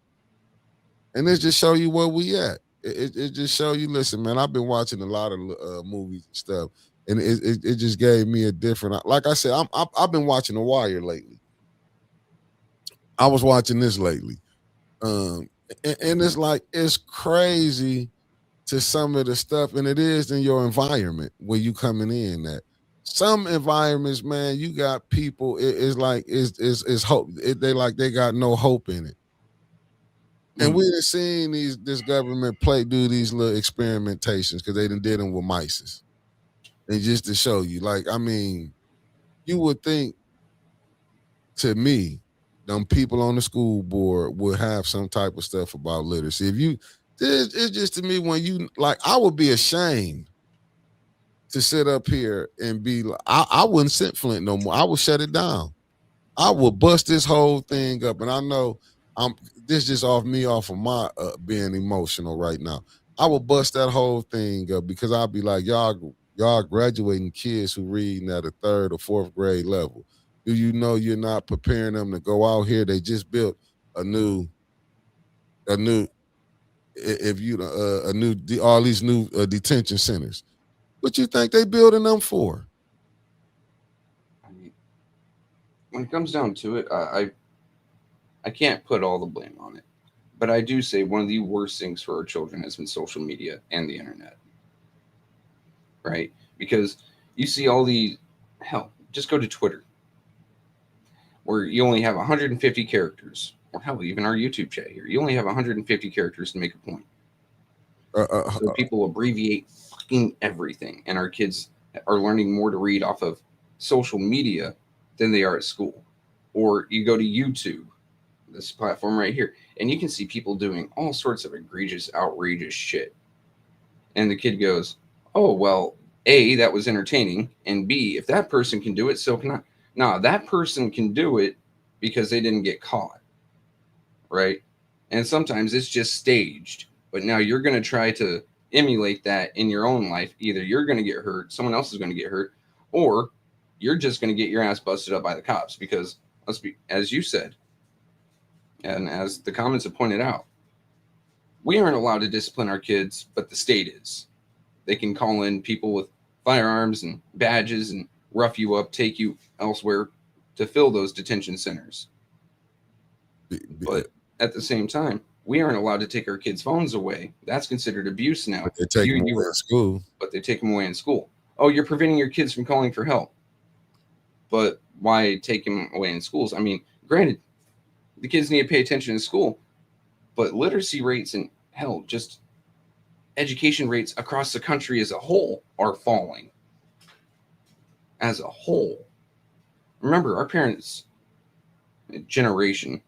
S1: and it just show you where we at. It just show you. Listen, man, I've been watching a lot of movies and stuff, and it just gave me a different. Like I said, I've been watching The Wire lately. I was watching this lately, and it's like, it's crazy to some of the stuff, and it is in your environment where you coming in at. Some environments, man, you got people. It's like it's hope. They got no hope in it. And we done seen this government do these little experimentations because they done did them with mice. And just to show you, like, I mean, you would think, to me, them people on the school board would have some type of stuff about literacy. It's just, to me, when you, like, I would be ashamed to sit up here and be like, I wouldn't sit Flint no more. I would shut it down. I would bust this whole thing up. And I know this just off of my being emotional right now. I would bust that whole thing up because I'd be like, y'all graduating kids who reading at a 3rd or 4th grade level. Do you know you're not preparing them to go out here? They just built all these new detention centers. What you think they building them for?
S4: I mean, when it comes down to it, I can't put all the blame on it, but I do say one of the worst things for our children has been social media and the internet, right? Because you see all these, hell, just go to Twitter. where you only have 150 characters, or hell, even our YouTube chat here, you only have 150 characters to make a point. So people abbreviate fucking everything, and our kids are learning more to read off of social media than they are at school. Or you go to YouTube, this platform right here, and you can see people doing all sorts of egregious, outrageous shit. And the kid goes, oh, well, A, that was entertaining, and B, if that person can do it, so can I. Nah, that person can do it because they didn't get caught, right? And sometimes it's just staged, but now you're going to try to emulate that in your own life. Either you're going to get hurt, someone else is going to get hurt, or you're just going to get your ass busted up by the cops because, let's be, as you said, and as the comments have pointed out, we aren't allowed to discipline our kids, but the state is. They can call in people with firearms and badges and rough you up, take you elsewhere to fill those detention centers. But at the same time, we aren't allowed to take our kids' phones away. That's considered abuse now.
S1: But they take them away in school.
S4: But they take them away in school. Oh, you're preventing your kids from calling for help. But why take them away in schools? I mean, granted, the kids need to pay attention in school, but literacy rates and hell, just education rates across the country as a whole are falling. As a whole. Remember, our parents' generation,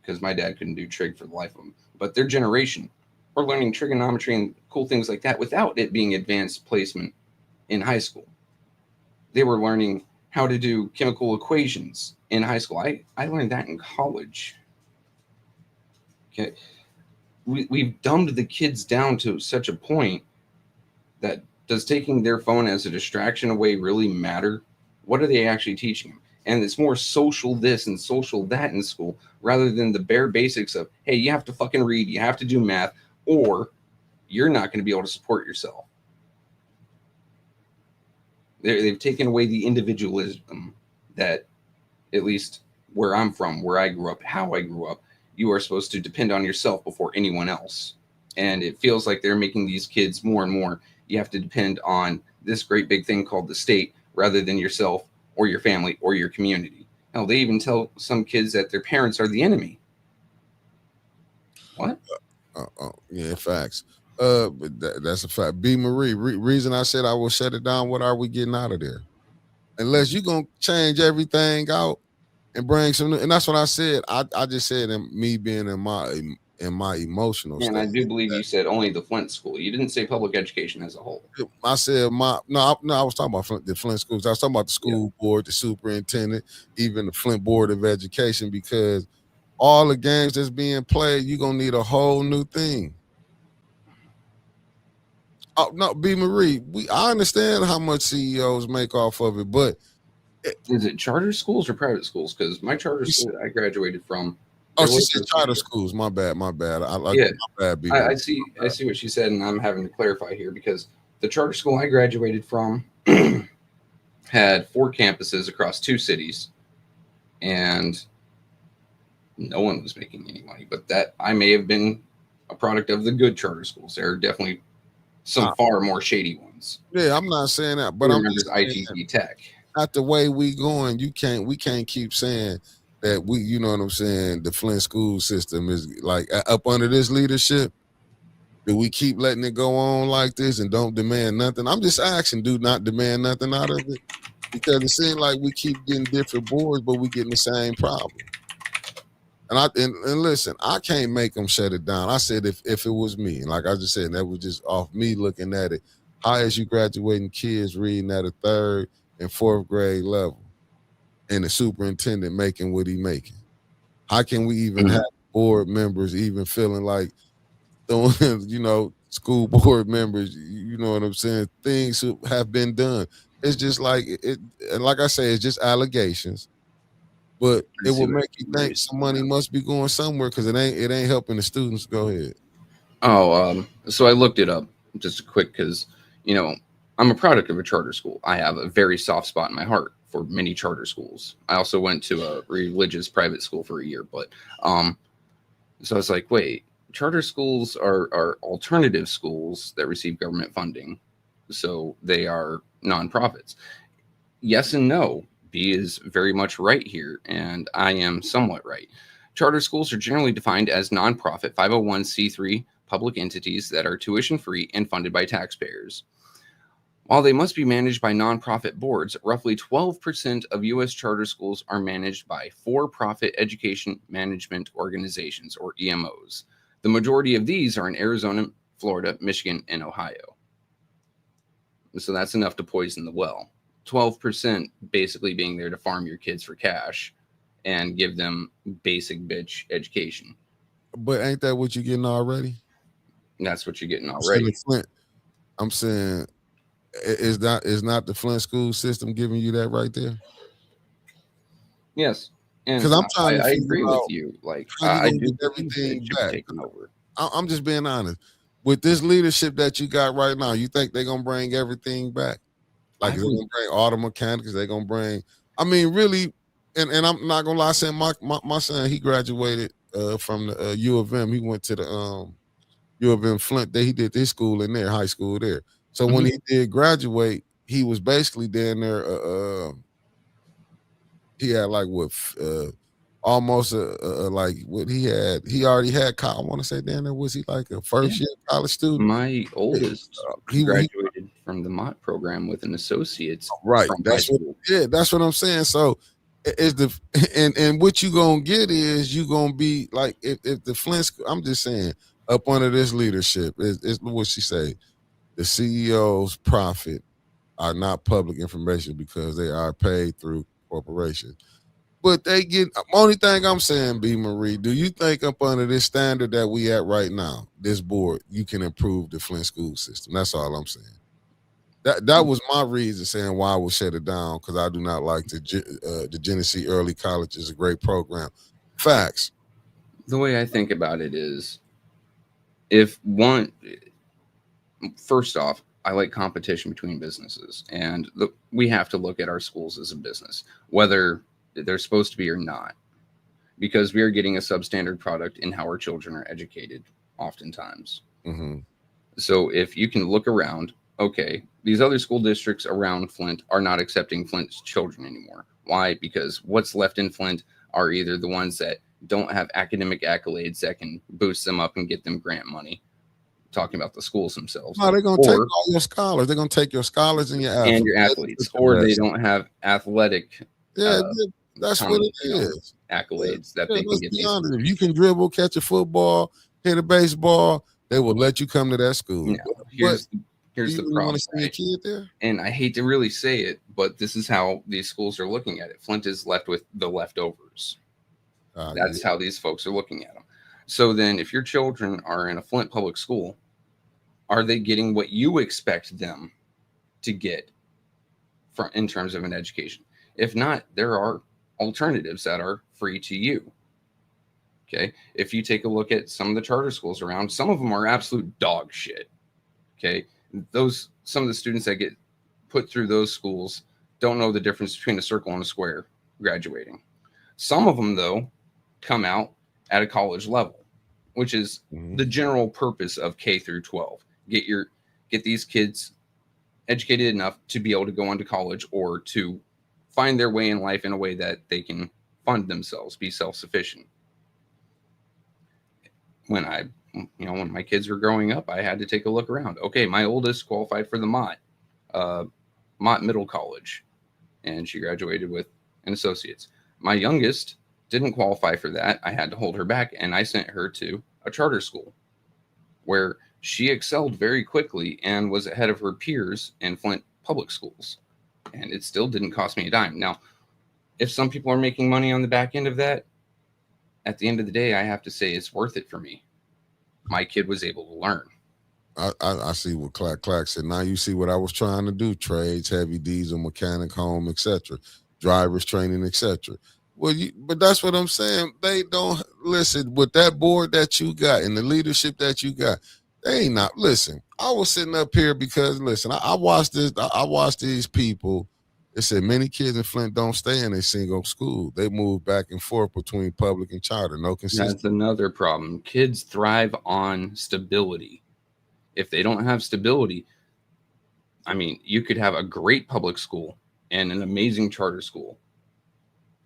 S4: because my dad couldn't do trig for the life of him, but their generation were learning trigonometry and cool things like that without it being advanced placement in high school. They were learning how to do chemical equations in high school. I learned that in college. Okay. We've dumbed the kids down to such a point that does taking their phone as a distraction away really matter? What are they actually teaching them? And it's more social this and social that in school rather than the bare basics of, hey, you have to fucking read, you have to do math, or you're not going to be able to support yourself. They've taken away the individualism that, at least where I'm from, where I grew up, how I grew up, you are supposed to depend on yourself before anyone else. And it feels like they're making these kids more and more, you have to depend on this great big thing called the state rather than yourself or your family or your community. Hell, they even tell some kids that their parents are the enemy. What?
S1: Yeah, facts. But that's a fact. B. Marie, reason I said I will shut it down. What are we getting out of there? Unless you're gonna change everything out and bring some, and that's what I said. I just said, in me being in my emotional
S4: And
S1: state.
S4: I do believe you said only the Flint school. You didn't say public education as a whole.
S1: I said I was talking about the Flint schools. I was talking about the school board, the superintendent, even the Flint Board of Education, because all the games that's being played, you're gonna need a whole new thing. Oh no, B. Marie, I understand how much CEOs make off of it, but
S4: is it charter schools or private schools? Because my charter school that I graduated from.
S1: Oh, she said charter schools. My bad. My bad. B.
S4: I see what she said, and I'm having to clarify here because the charter school I graduated from had 4 campuses across 2 cities, and no one was making any money. But that I may have been a product of the good charter schools. There are definitely some far more shady ones.
S1: Yeah, I'm not saying that, but I'm
S4: just ITT Tech.
S1: Not the way we going. We can't keep saying that you know what I'm saying, the Flint school system is like up under this leadership. Do we keep letting it go on like this and don't demand nothing? I'm just asking, do not demand nothing out of it, because it seems like we keep getting different boards, but we getting the same problem. And listen, I can't make them shut it down. I said if it was me, like I just said, that was just off me looking at it. How is you graduating kids reading at a 3rd and 4th grade level, and the superintendent making what he making? How can we even have board members even feeling like, you know, school board members, you know what I'm saying, things have been done? It's just like it, and like I say, it's just allegations. But it will make you think some money must be going somewhere, because it ain't helping the students. Go ahead.
S4: Oh, so I looked it up just quick because, you know, I'm a product of a charter school. I have a very soft spot in my heart for many charter schools. I also went to a religious private school for a year, but so I was like, wait, charter schools are alternative schools that receive government funding, so they are nonprofits. Yes and no. B is very much right here, and I am somewhat right. Charter schools are generally defined as nonprofit 501c3 public entities that are tuition free and funded by taxpayers. While they must be managed by nonprofit boards, roughly 12% of U.S. charter schools are managed by for-profit education management organizations, or EMOs. The majority of these are in Arizona, Florida, Michigan, and Ohio. So that's enough to poison the well. 12% basically being there to farm your kids for cash and give them basic bitch education.
S1: But ain't that what you're getting already?
S4: And that's what you're getting
S1: I'm saying
S4: already.
S1: the Flint, I'm saying, is not the Flint school system giving you that right there?
S4: Yes. And
S1: 'Cause I'm trying to
S4: I
S1: figure
S4: agree
S1: out
S4: with you. Like,
S1: how you
S4: I
S1: gonna
S4: do
S1: get
S4: believe that
S1: everything
S4: it should
S1: back.
S4: be taken over.
S1: I'm just being honest. With this leadership that you got right now, you think they're gonna bring everything back? Like, is they gonna bring auto mechanics? They're gonna bring, I mean, really, and I'm not gonna lie, saying my son, he graduated from the U of M. He went to the U of M Flint. He did his school in there, high school there. So when he did graduate, he was basically down there. He had like what almost like what he had. He already had. I want to say down there, was he like a first year college student?
S4: My oldest
S1: He
S4: graduated from the Mott program with an associate's.
S1: right.
S4: From
S1: That's
S4: high
S1: what.
S4: school.
S1: Yeah, that's what I'm saying. So is the and what you gonna get is you gonna be like if the Flint. I'm just saying up under this leadership is what she say. The CEO's profit are not public information because they are paid through corporations. But they get, only thing I'm saying, B. Marie, do you think up under this standard that we at right now, this board, you can improve the Flint school system? That's all I'm saying. That was my reason saying why I would shut it down, because I do not like the Genesee Early College is a great program. Facts.
S4: The way I think about it is, if one, first off, I like competition between businesses, and we have to look at our schools as a business, whether they're supposed to be or not, because we are getting a substandard product in how our children are educated oftentimes.
S1: Mm-hmm.
S4: So if you can look around, okay, these other school districts around Flint are not accepting Flint's children anymore. Why? Because what's left in Flint are either the ones that don't have academic accolades that can boost them up and get them grant money, talking about the schools themselves.
S1: No, they're going to take all your scholars. They're going to take your scholars and your athletes.
S4: And your athletes. Or they don't have athletic
S1: that's what it is.
S4: Accolades that they can get.
S1: If you can dribble, catch a football, hit a baseball, they will let you come to that school.
S4: No, here's the problem.
S1: Want to see a kid there?
S4: And I hate to really say it, but this is how these schools are looking at it. Flint is left with the leftovers. That's how these folks are looking at them. So then if your children are in a Flint public school, are they getting what you expect them to get in terms of an education? If not, there are alternatives that are free to you. Okay. If you take a look at some of the charter schools around, some of them are absolute dog shit. Okay. Some of the students that get put through those schools don't know the difference between a circle and a square graduating. Some of them, though, come out at a college level, which is the general purpose of K through 12. Get these kids educated enough to be able to go on to college or to find their way in life in a way that they can fund themselves, be self-sufficient. When my kids were growing up, I had to take a look around. Okay, my oldest qualified for the Mott Middle College, and she graduated with an associate's. My youngest didn't qualify for that. I had to hold her back, and I sent her to a charter school where she excelled very quickly and was ahead of her peers in Flint public schools. And it still didn't cost me a dime. Now, if some people are making money on the back end of that, at the end of the day, I have to say it's worth it for me. My kid was able to learn.
S1: I see what Clack said. Now you see what I was trying to do: trades, heavy diesel, mechanic, home, etc., drivers training, etc. Well, but that's what I'm saying. They don't listen with that board that you got and the leadership that you got. They ain't not listen. I was sitting up here because listen, I watched this. I watched these people. It said many kids in Flint don't stay in a single school. They move back and forth between public and charter. No consistency.
S4: That's another problem. Kids thrive on stability. If they don't have stability, I mean, you could have a great public school and an amazing charter school,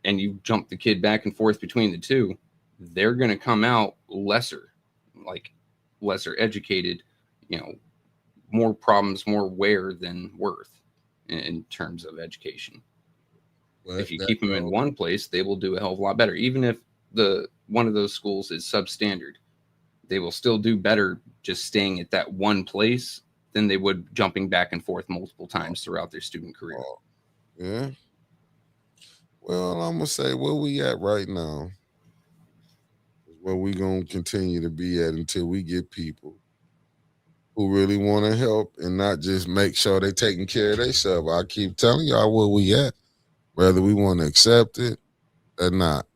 S4: and you jump the kid back and forth between the two, they're going to come out lesser educated, more problems, more wear than worth in terms of education.
S1: But
S4: if you keep them in one place, they will do a hell of a lot better. Even if one of those schools is substandard, they will still do better just staying at that one place than they would jumping back and forth multiple times throughout their student career.
S1: Yeah. Well, I'm gonna say where we at right now is where we gonna continue to be at until we get people who really want to help and not just make sure they taking care of themselves. I keep telling y'all where we at, whether we want to accept it or not.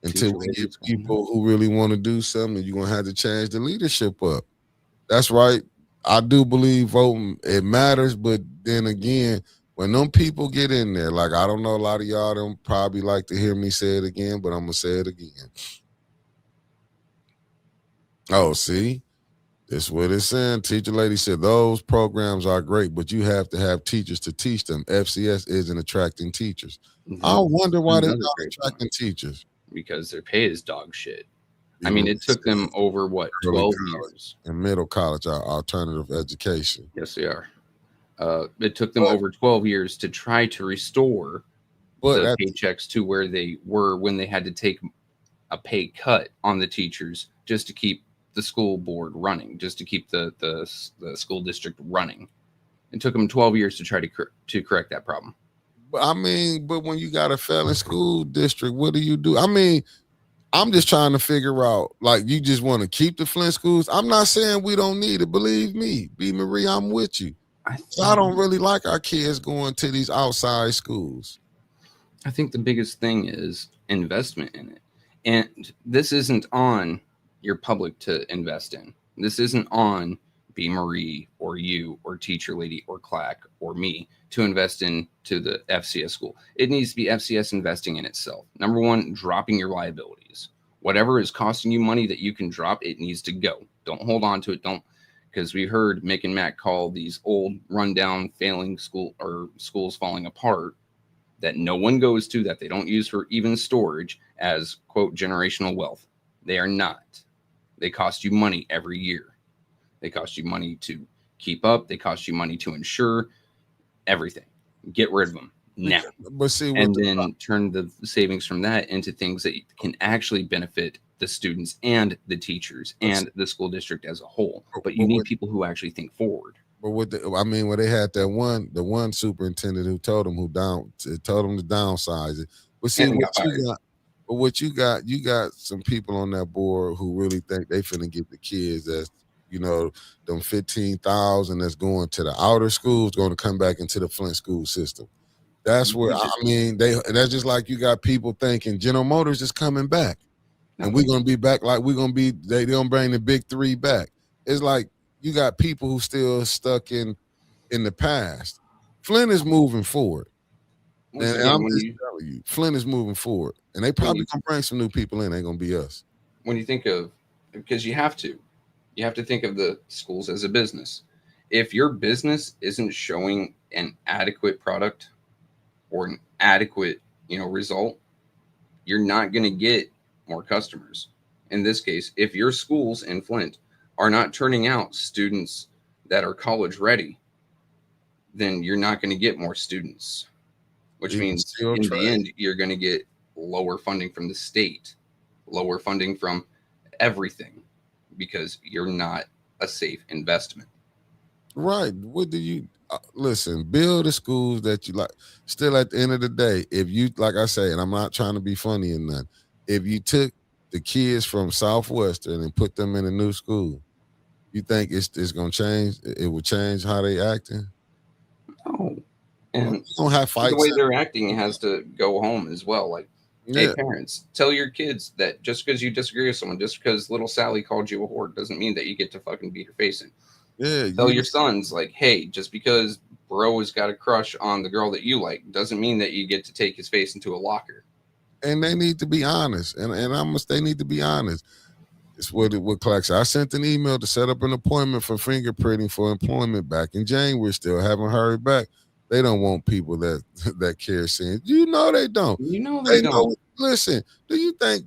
S1: Until we get people who really want to do something, you're gonna have to change the leadership up. That's right. I do believe voting, it matters, but then again, when them people get in there, like I don't know, a lot of y'all don't probably like to hear me say it again, but I'm gonna say it again. Oh, see, this is what it's saying. Teacher lady said those programs are great, but you have to have teachers to teach them. FCS isn't attracting teachers. I wonder why they're not attracting teachers.
S4: Because their pay is dog shit. I mean, it took them over 12 years.
S1: In middle college, our alternative education.
S4: Yes, they are. It took them over 12 years to try to restore the paychecks to where they were when they had to take a pay cut on the teachers just to keep the school board running, just to keep the school district running. It took them 12 years to try to correct that problem.
S1: I mean, but when you got a failing school district, what do you do? I mean, I'm just trying to figure out, like, you just want to keep the Flint schools? I'm not saying we don't need it. Believe me, B. Marie, I'm with you. I don't really like our kids going to these outside schools.
S4: I think the biggest thing is investment in it. And this isn't on your public to invest in. This isn't on B. Marie or you or teacher lady or Clack or me to invest into the FCS school. It needs to be FCS investing in itself. Number one, dropping your liabilities. Whatever is costing you money that you can drop, it needs to go. Don't hold on to it. Because we heard Mick and Matt call these old rundown failing schools falling apart that no one goes to, that they don't use for even storage, as quote generational wealth. They are not. They cost you money every year. They cost you money to keep up. They cost you money to insure. Everything. Get rid of them now.
S1: But see,
S4: and then turn the savings from that into things that can actually benefit the students and the teachers and the school district as a whole. But you need people who actually think forward.
S1: But when they had the one superintendent who told them to downsize it. But see, what you got some people on that board who really think they finna get the kids that's, them 15,000 that's going to the outer schools going to come back into the Flint school system. That's where that's just like you got people thinking General Motors is coming back, and we're gonna be back like we're gonna be. They don't bring the big three back. It's like you got people who still stuck in the past. Flint is moving forward, and I'm just telling you, Flint is moving forward, and they probably gonna bring some new people in. Ain't gonna be us.
S4: When you think of, because you have to think of the schools as a business. If your business isn't showing an adequate product or an adequate, result, you're not going to get more customers. In this case, if your schools in Flint are not turning out students that are college ready, then you're not going to get more students, which means in the end, you're going to get lower funding from the state, lower funding from everything, because you're not a safe investment.
S1: Right. What do you listen? Build the schools that you like. Still, at the end of the day, if you, like I say, and I'm not trying to be funny or nothing, if you took the kids from Southwestern and put them in a new school, you think it's going to change? It will change how they acting?
S4: No. And
S1: you don't have fights.
S4: The way they're acting has to go home as well. Like, hey, parents, tell your kids that just because you disagree with someone, just because little Sally called you a whore, doesn't mean that you get to fucking beat her face in.
S1: Yeah.
S4: Tell your sons, like, hey, just because bro has got a crush on the girl that you like, doesn't mean that you get to take his face into a locker.
S1: And they need to be honest. They need to be honest. It's what Clark said. I sent an email to set up an appointment for fingerprinting for employment back in January. Still haven't heard back. They don't want people that care sins. You know they don't.
S3: You know they don't.
S1: Know. Listen, do you think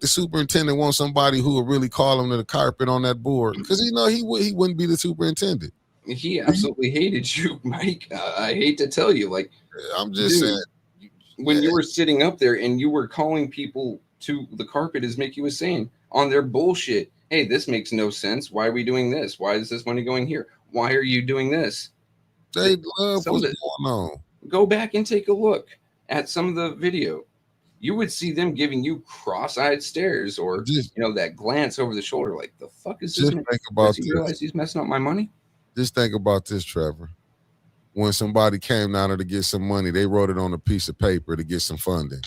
S1: the superintendent wants somebody who will really call him to the carpet on that board? Because he wouldn't be the superintendent.
S3: He absolutely hated you, Mike. I hate to tell you, like,
S1: I'm just saying,
S3: when you were sitting up there and you were calling people to the carpet, as Mickey was saying, on their bullshit. Hey, this makes no sense. Why are we doing this? Why is this money going here? Why are you doing this?
S1: They love what's going on.
S3: Go back and take a look at some of the video. You would see them giving you cross-eyed stares or that glance over the shoulder, like, the fuck is this?
S1: Just think about this.
S3: Realize he's messing up my money?
S1: Just think about this, Trevor. When somebody came down there to get some money, they wrote it on a piece of paper to get some funding.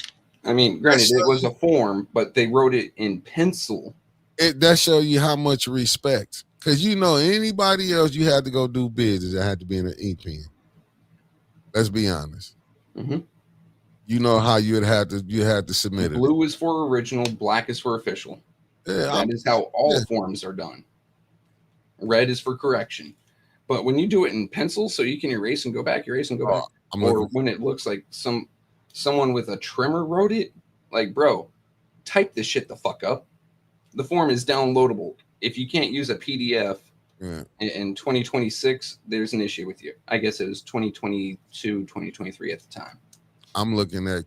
S3: I mean, granted, it was a form, but they wrote it in pencil.
S1: That shows you how much respect. Because anybody else you had to go do business, it had to be in an ink pen. Let's be honest.
S3: Mm-hmm.
S1: You know how you had to submit it.
S3: Blue is for original, black is for official.
S1: Yeah,
S3: that is how all forms are done. Red is for correction. But when you do it in pencil, so you can erase and go back, or when it looks like someone with a trimmer wrote it, like, bro, type this shit the fuck up. The form is downloadable. If you can't use a PDF in 2026, there's an issue with you. I guess it was 2022, 2023 at the time. I'm
S1: looking at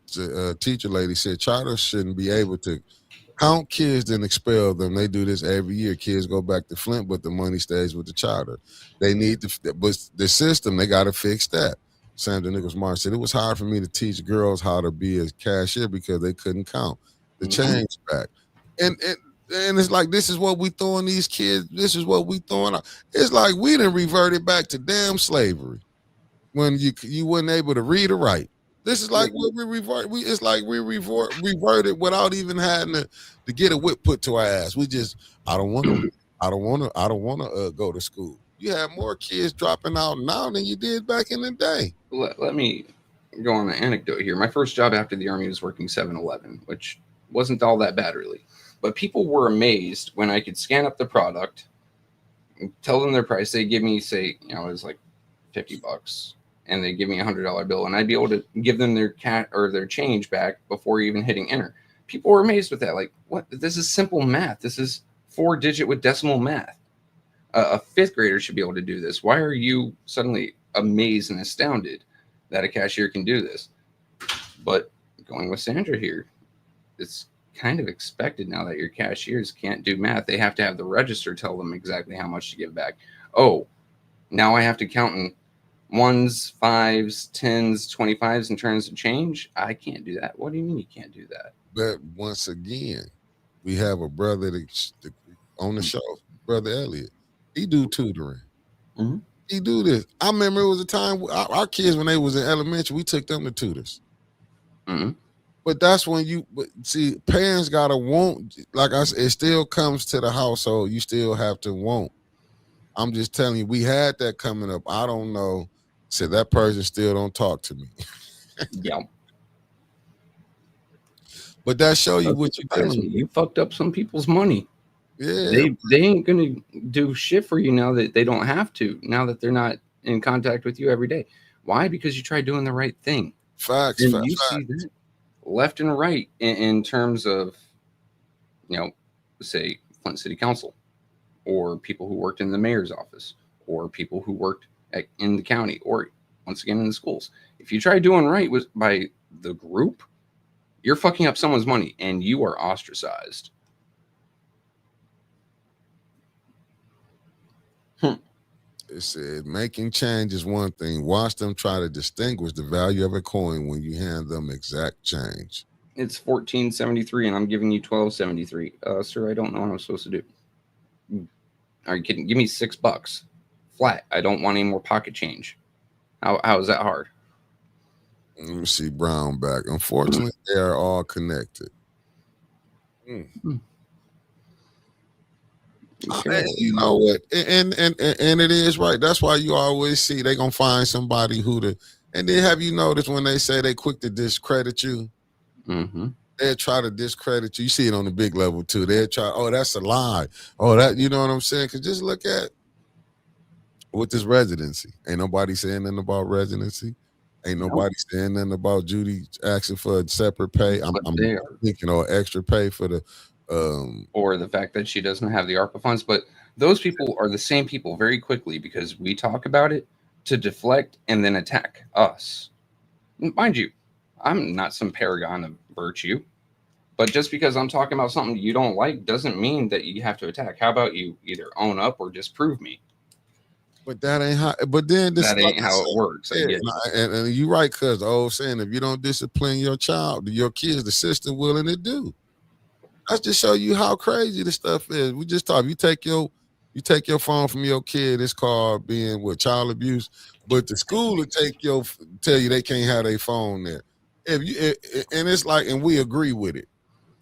S1: teacher lady said charter shouldn't be able to count kids and expel them. They do this every year. Kids go back to Flint, but the money stays with the charter. They need but the system, they got to fix that. Sandra Nichols Martin said, it was hard for me to teach girls how to be a cashier because they couldn't count the change back. And it's like, this is what we throwing these kids. This is what we throwing out. It's like we done reverted back to damn slavery when you weren't able to read or write. This is like what we revert. It's like we reverted without even having to get a whip put to our ass. We just, I don't want to go to school. You have more kids dropping out now than you did back in the day.
S3: Let me go on an anecdote here. My first job after the Army was working 7-Eleven, which wasn't all that bad, really. But people were amazed when I could scan up the product, tell them their price. They give me, say, it was like $50. And they give me $100 bill, and I'd be able to give them their their change back before even hitting enter. People were amazed with that. Like, what? This is simple math. This is 4-digit with decimal math. A fifth grader should be able to do this. Why are you suddenly amazed and astounded that a cashier can do this? But going with Sandra here, it's kind of expected now that your cashiers can't do math. They have to have the register tell them exactly how much to give back. Oh, now I have to count in 1s, 5s, 10s, 25s in terms of change. I can't do that. What do you mean you can't do that?
S1: But once again, we have a brother on the show, Brother Elliot. He do tutoring.
S3: Mm-hmm.
S1: He do this. I remember it was a time our kids, when they was in elementary, we took them to tutors.
S3: Mm-hmm.
S1: But that's when parents gotta want, like I said, it still comes to the household. You still have to want. I'm just telling you, we had that coming up. I don't know. Said that person still don't talk to me.
S3: Yeah.
S1: But that show you what you're dealing with.
S3: You fucked up some people's money.
S1: Yeah.
S3: They ain't gonna do shit for you now that they don't have to, now that they're not in contact with you every day. Why? Because you tried doing the right thing.
S1: Facts.
S3: And
S1: facts,
S3: you see that left and right in terms of, say, Flint City Council, or people who worked in the mayor's office, or people who worked in the county, or once again in the schools. If you try doing right by the group, you're fucking up someone's money and you are ostracized.
S1: It said making change is one thing. Watch them try to distinguish the value of a coin when you hand them exact change.
S3: It's $14.73 and I'm giving you $12.73. Sir, I don't know what I'm supposed to do. Are you kidding? Give me $6 flat. I don't want any more pocket change. How is that hard?
S1: Let me see Brown back. Unfortunately, they are all connected.
S3: Okay.
S1: And you know what? And it is right. That's why you always see they're gonna find somebody and then have you noticed when they say they quick to discredit you?
S3: Mm-hmm.
S1: They'll try to discredit you. You see it on the big level too. They'll try, oh, that's a lie. Oh, that, you know what I'm saying? Because just look at with this residency. Ain't nobody saying nothing about residency. Ain't nobody saying nothing about Judy asking for a separate pay. I'm
S4: there.
S1: thinking extra pay for the
S4: or the fact that she doesn't have the ARPA funds. But those people are the same people very quickly because we talk about it to deflect and then attack us. Mind you, I'm not some paragon of virtue, but just because I'm talking about something you don't like doesn't mean that you have to attack. How about you either own up or disprove me?
S1: But that ain't how. But then this
S4: That ain't how it works. I get it.
S1: And you're right, cuz the old saying, if you don't discipline your child, your kids, the system willing to do. That's just show you how crazy this stuff is. We just talk. You take your phone from your kid. It's called being with child abuse. But the school will tell you they can't have their phone there. And it's like, and we agree with it.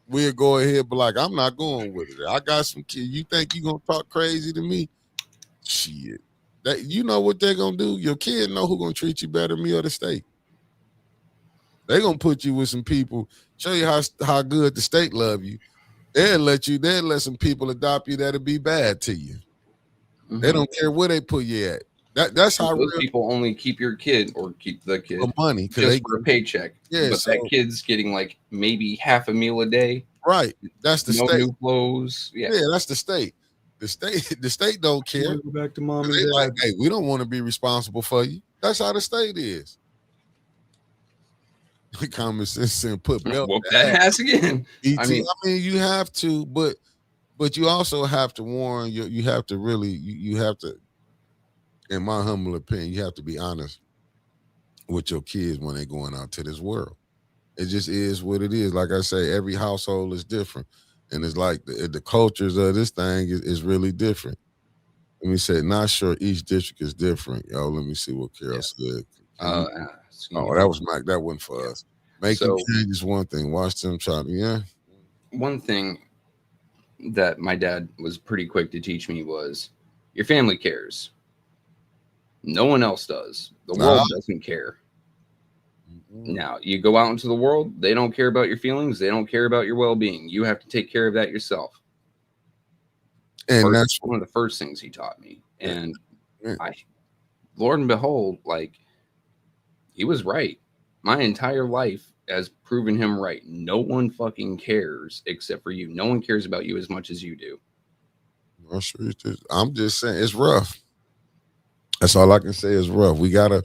S1: We'll go ahead, but like, I'm not going with it. I got some kids. You think you gonna talk crazy to me? Shit. That you know what they're gonna do. Your kid know who gonna treat you better, me or the state. They're gonna put you with some people, show you how good the state love you. They'll let some people adopt you that'll be bad to you. Mm-hmm. They don't care where they put you at. That's how
S4: those people only keep your kid or keep the kid
S1: for money
S4: just for a paycheck. Yeah, but that kid's getting like maybe half a meal a day.
S1: Right. That's the state.
S4: No new clothes. Yeah,
S1: that's the state. The state don't care.
S3: Go back to mom and
S1: dad.
S3: Like,
S1: hey, we don't want to be responsible for you. That's how the state is. Common sense and put belt.
S4: Whoop that ass again.
S1: I mean, you have to, but you also have to warn you. You have to really, you have to, in my humble opinion, you have to be honest with your kids when they're going out to this world. It just is what it is. Like I say, every household is different. And it's like the cultures of this thing is really different. Let me say, not sure each district is different. Yo, let me see what Carol said. That was Mike. That wasn't for us. Making changes one thing. Watch them try to, yeah.
S4: One thing that my dad was pretty quick to teach me was your family cares. No one else does. The world doesn't care. Now, you go out into the world, they don't care about your feelings. They don't care about your well-being. You have to take care of that yourself. And that's one of the first things he taught me. And Lord and behold, like, he was right. My entire life has proven him right. No one fucking cares except for you. No one cares about you as much as you do.
S1: I'm just saying, it's rough. That's all I can say is rough. We gotta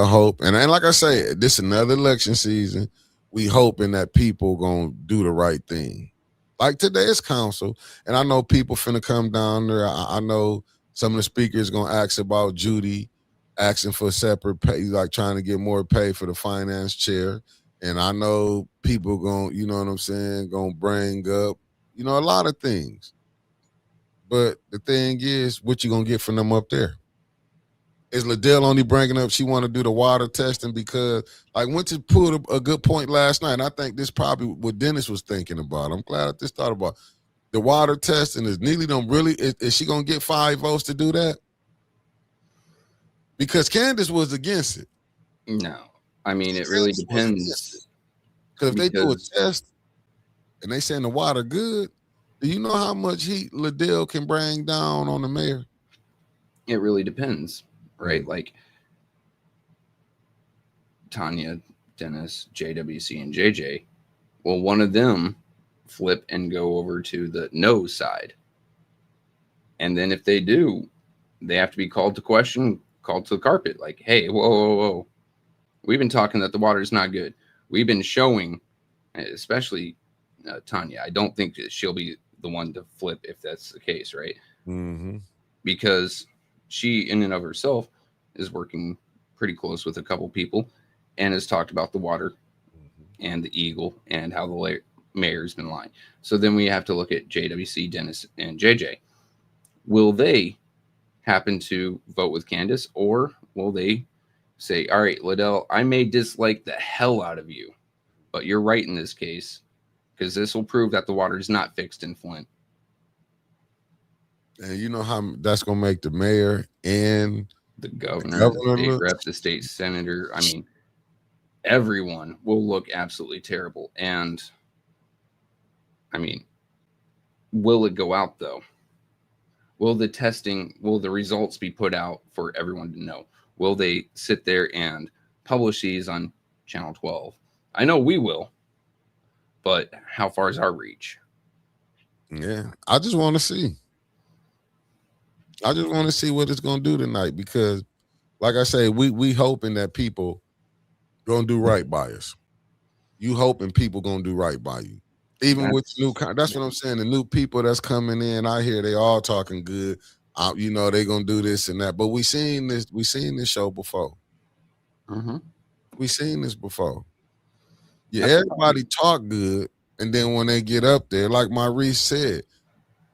S1: hope, and like I say, this another election season. We hoping that people gonna do the right thing. Like today's council, and I know people finna come down there. I know some of the speakers gonna ask about Judy asking for separate pay, like trying to get more pay for the finance chair. And I know people gonna, you know what I'm saying, gonna bring up, a lot of things. But the thing is, what you gonna get from them up there? Is Liddell only bringing up she want to do the water testing because, like, went to put a good point last night. And I think this probably what Dennis was thinking about. I'm glad I just thought about the water testing. Is Neely is she going to get 5 votes to do that? Because Candace was against it.
S4: No. I mean, it really depends.
S1: Because if they do a test and they saying the water good, do you know how much heat Liddell can bring down on the mayor?
S4: It really depends. Right, like Tanya, Dennis, JWC, and JJ. Well, one of them flip and go over to the no side. And then if they do, they have to be called to question, called to the carpet. Like, hey, whoa. We've been talking that the water is not good. We've been showing, especially Tanya. I don't think that she'll be the one to flip if that's the case, right?
S1: Mm-hmm.
S4: Because she, in and of herself, is working pretty close with a couple people and has talked about the water and the Eagle and how the mayor's been lying. So then we have to look at JWC, Dennis, and JJ. Will they happen to vote with Candace, or will they say, all right, Liddell, I may dislike the hell out of you, but you're right in this case because this will prove that the water is not fixed in Flint.
S1: And you know how that's going to make the mayor and
S4: the governor, the state rep, the state senator. I mean, everyone will look absolutely terrible. And I mean, will it go out though? Will the results be put out for everyone to know? Will they sit there and publish these on Channel 12. I know we will, but how far is our reach?
S1: Yeah, I just want to see. I just want to see what it's gonna do tonight because, like I say, we hoping that people gonna do right by us. You hoping people gonna do right by you, even with new. That's what I'm saying. The new people that's coming in, I hear they all talking good. You know they gonna do this and that, but we seen this. We seen this show before.
S4: Mm-hmm.
S1: We seen this before. Yeah, everybody talk good, and then when they get up there, like Maurice said,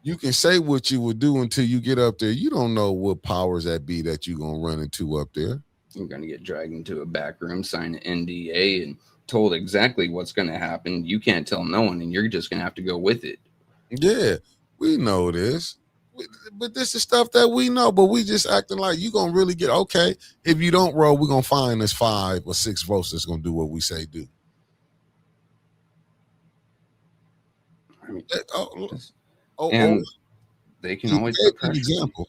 S1: you can say what you would do until you get up there. You don't know what powers that be that you gonna run into up there.
S4: You're gonna get dragged into a back room, sign an NDA, and told exactly what's gonna happen. You can't tell no one, and you're just gonna have to go with it.
S1: Yeah, we know this. But this is stuff that we know, but we just acting like you gonna really get okay. If you don't roll, we're gonna find us 5 or 6 votes that's gonna do what we say do.
S4: I mean, they can always put pressure.
S1: Example.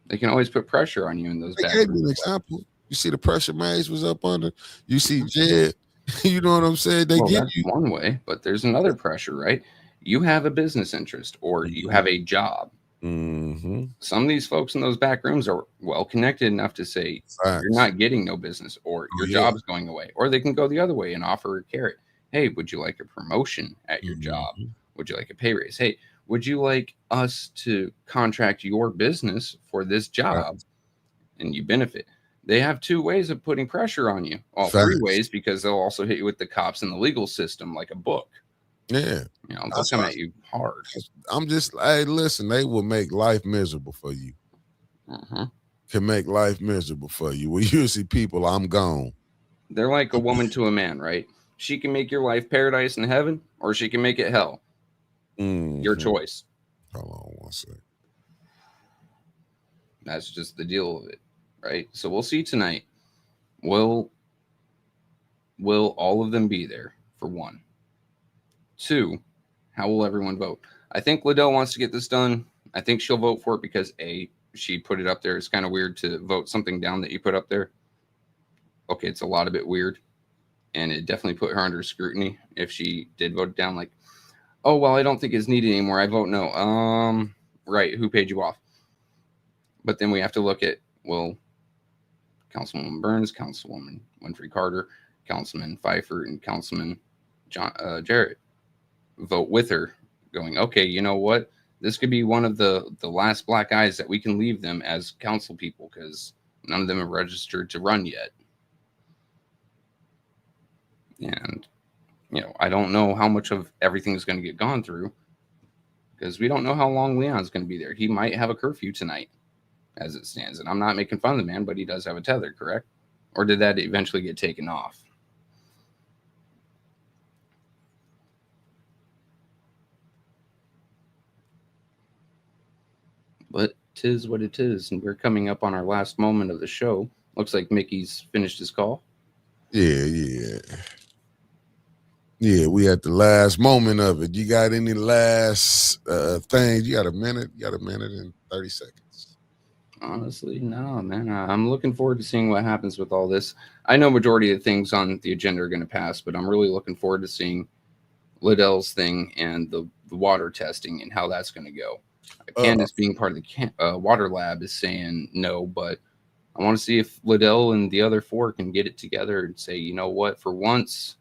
S4: They can always put pressure on you in those.
S1: They gave me an example. You see the pressure Maze was up under. You see Jed. You know what I'm saying? They give you
S4: one way, but there's another pressure, right? You have a business interest or you have a job.
S1: Mm-hmm.
S4: Some of these folks in those back rooms are well connected enough to say you're not getting no business or your job is going away. Or they can go the other way and offer a carrot. Hey, would you like a promotion at your job? Would you like a pay raise? Hey, would you like us to contract your business for this job? And you benefit. They have 2 ways of putting pressure on you. Well, 3 ways, because they'll also hit you with the cops and the legal system like a book.
S1: Yeah.
S4: You know, they'll come at you hard.
S1: I'm just, hey, listen, they will make life miserable for you. Can make life miserable for you. When you see people, I'm gone.
S4: They're like a woman to a man, right? She can make your life paradise in heaven, or she can make it hell. Your choice.
S1: Hold on one second.
S4: That's just the deal of it, right? So we'll see tonight. Will all of them be there, for 1? 2, how will everyone vote? I think Liddell wants to get this done. I think she'll vote for it because A, she put it up there. It's kind of weird to vote something down that you put up there. Okay, it's a lot of it weird. And it definitely put her under scrutiny if she did vote it down. Like, oh, well, I don't think it's needed anymore. I vote no. Right, who paid you off? But then we have to look at, well, Councilwoman Burns, Councilwoman Winfrey Carter, Councilman Pfeiffer, and Councilman Jarrett vote with her, going, okay, you know what? This could be one of the last black eyes that we can leave them as council people because none of them have registered to run yet. And, you know, I don't know how much of everything is going to get gone through because we don't know how long Leon's going to be there. He might have a curfew tonight as it stands. And I'm not making fun of the man, but he does have a tether, correct? Or did that eventually get taken off? But 'tis what it is, and we're coming up on our last moment of the show. Looks like Mickey's finished his call.
S1: Yeah, we at the last moment of it. You got any last things? You got a minute? You got a minute and 30 seconds.
S4: Honestly, no, man. I'm looking forward to seeing what happens with all this. I know majority of things on the agenda are going to pass, but I'm really looking forward to seeing Liddell's thing and the water testing and how that's going to go. Candace, being part of the water lab, is saying no, but I want to see if Liddell and the other 4 can get it together and say, you know what, for once,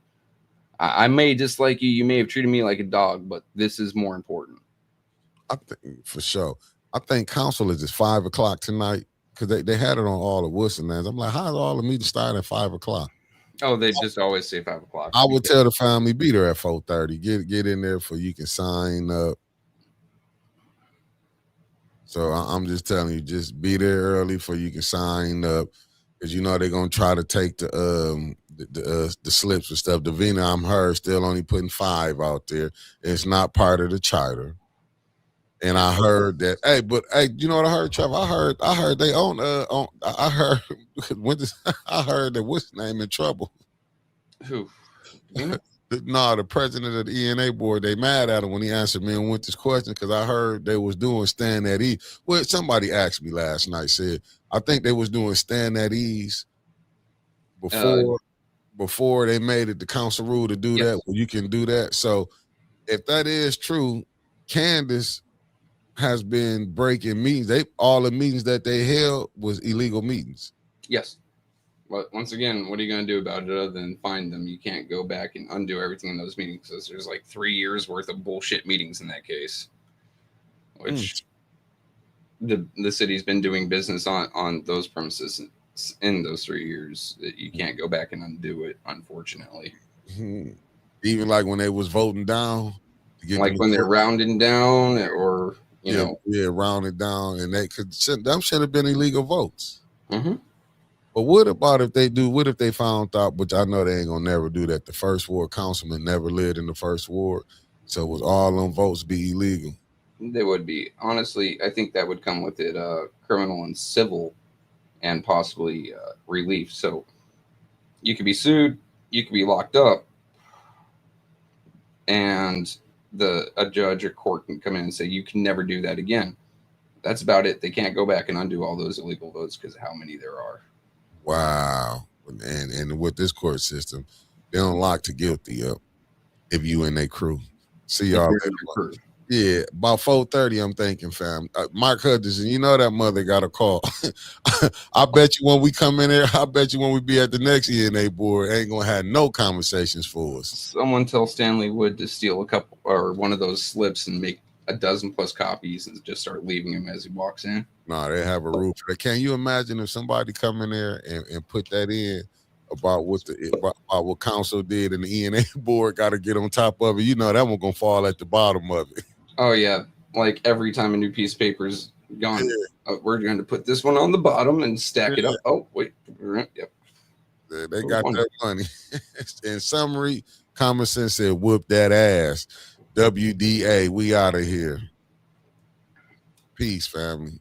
S4: I may dislike you. You may have treated me like a dog, but this is more important.
S1: I think for sure. I think council is just 5 o'clock tonight because they had it on all the Wilson lands. I'm like, how's all the meetings starting at 5 o'clock?
S4: Oh, they just always say 5 o'clock.
S1: I would tell the family be there at 4:30. Get in there for you can sign up. So I'm just telling you, just be there early for you can sign up because you know they're gonna try to take the slips and stuff. Davina, I'm heard still only putting 5 out there. It's not part of the charter. And I heard that. Hey, you know what I heard, Trevor? I heard they own. I heard I heard that what's his name in trouble.
S4: Who?
S1: No, the president of the ENA board. They mad at him when he answered me and Winter's question because I heard they was doing stand at ease. Well, somebody asked me last night. Said I think they was doing stand at ease before they made it the council rule to do that. Well, you can do that. So if that is true, Candace has been breaking meetings. All the meetings that they held was illegal meetings.
S3: Yes.
S4: But once again, what are you going to do about it other than find them? You can't go back and undo everything in those meetings because there's like 3 years worth of bullshit meetings in that case, which the city's been doing business on those premises in those 3 years. That you can't go back and undo it, unfortunately.
S1: Even like when they was voting down,
S4: like when they're rounding down, or
S1: rounded down, and they could them should have been illegal votes.
S4: Mm-hmm.
S1: But what about if they do? What if they found out? Which I know they ain't gonna never do that. The first ward councilman never lived in the first ward, so was all them votes be illegal?
S4: They would be. Honestly, I think that would come with it, criminal and civil, and possibly relief. So you could be sued, you could be locked up, and a judge or court can come in and say you can never do that again. That's about it. They can't go back and undo all those illegal votes because of how many there are.
S1: Wow. And with this court system, they don't lock the guilty up if you in their crew. See y'all later. Yeah, about 4:30, I'm thinking, fam. Mark Hutchinson, you know that mother got a call. I bet you when we come in there, I bet you when we be at the next ENA board, ain't gonna have no conversations for us.
S4: Someone tell Stanley Wood to steal a couple or one of those slips and make a dozen plus copies and just start leaving him as he walks in.
S1: No, they have a rule for that. Can you imagine if somebody come in there and put that in about what council did and the ENA board got to get on top of it? You know that one gonna fall at the bottom of it.
S4: Oh yeah, like every time a new piece of paper's gone, we're going to put this one on the bottom and stack it up. Oh wait, yep.
S1: Yeah, they got that money. In summary, common sense said, "Whoop that ass." WDA, we out of here. Peace, family.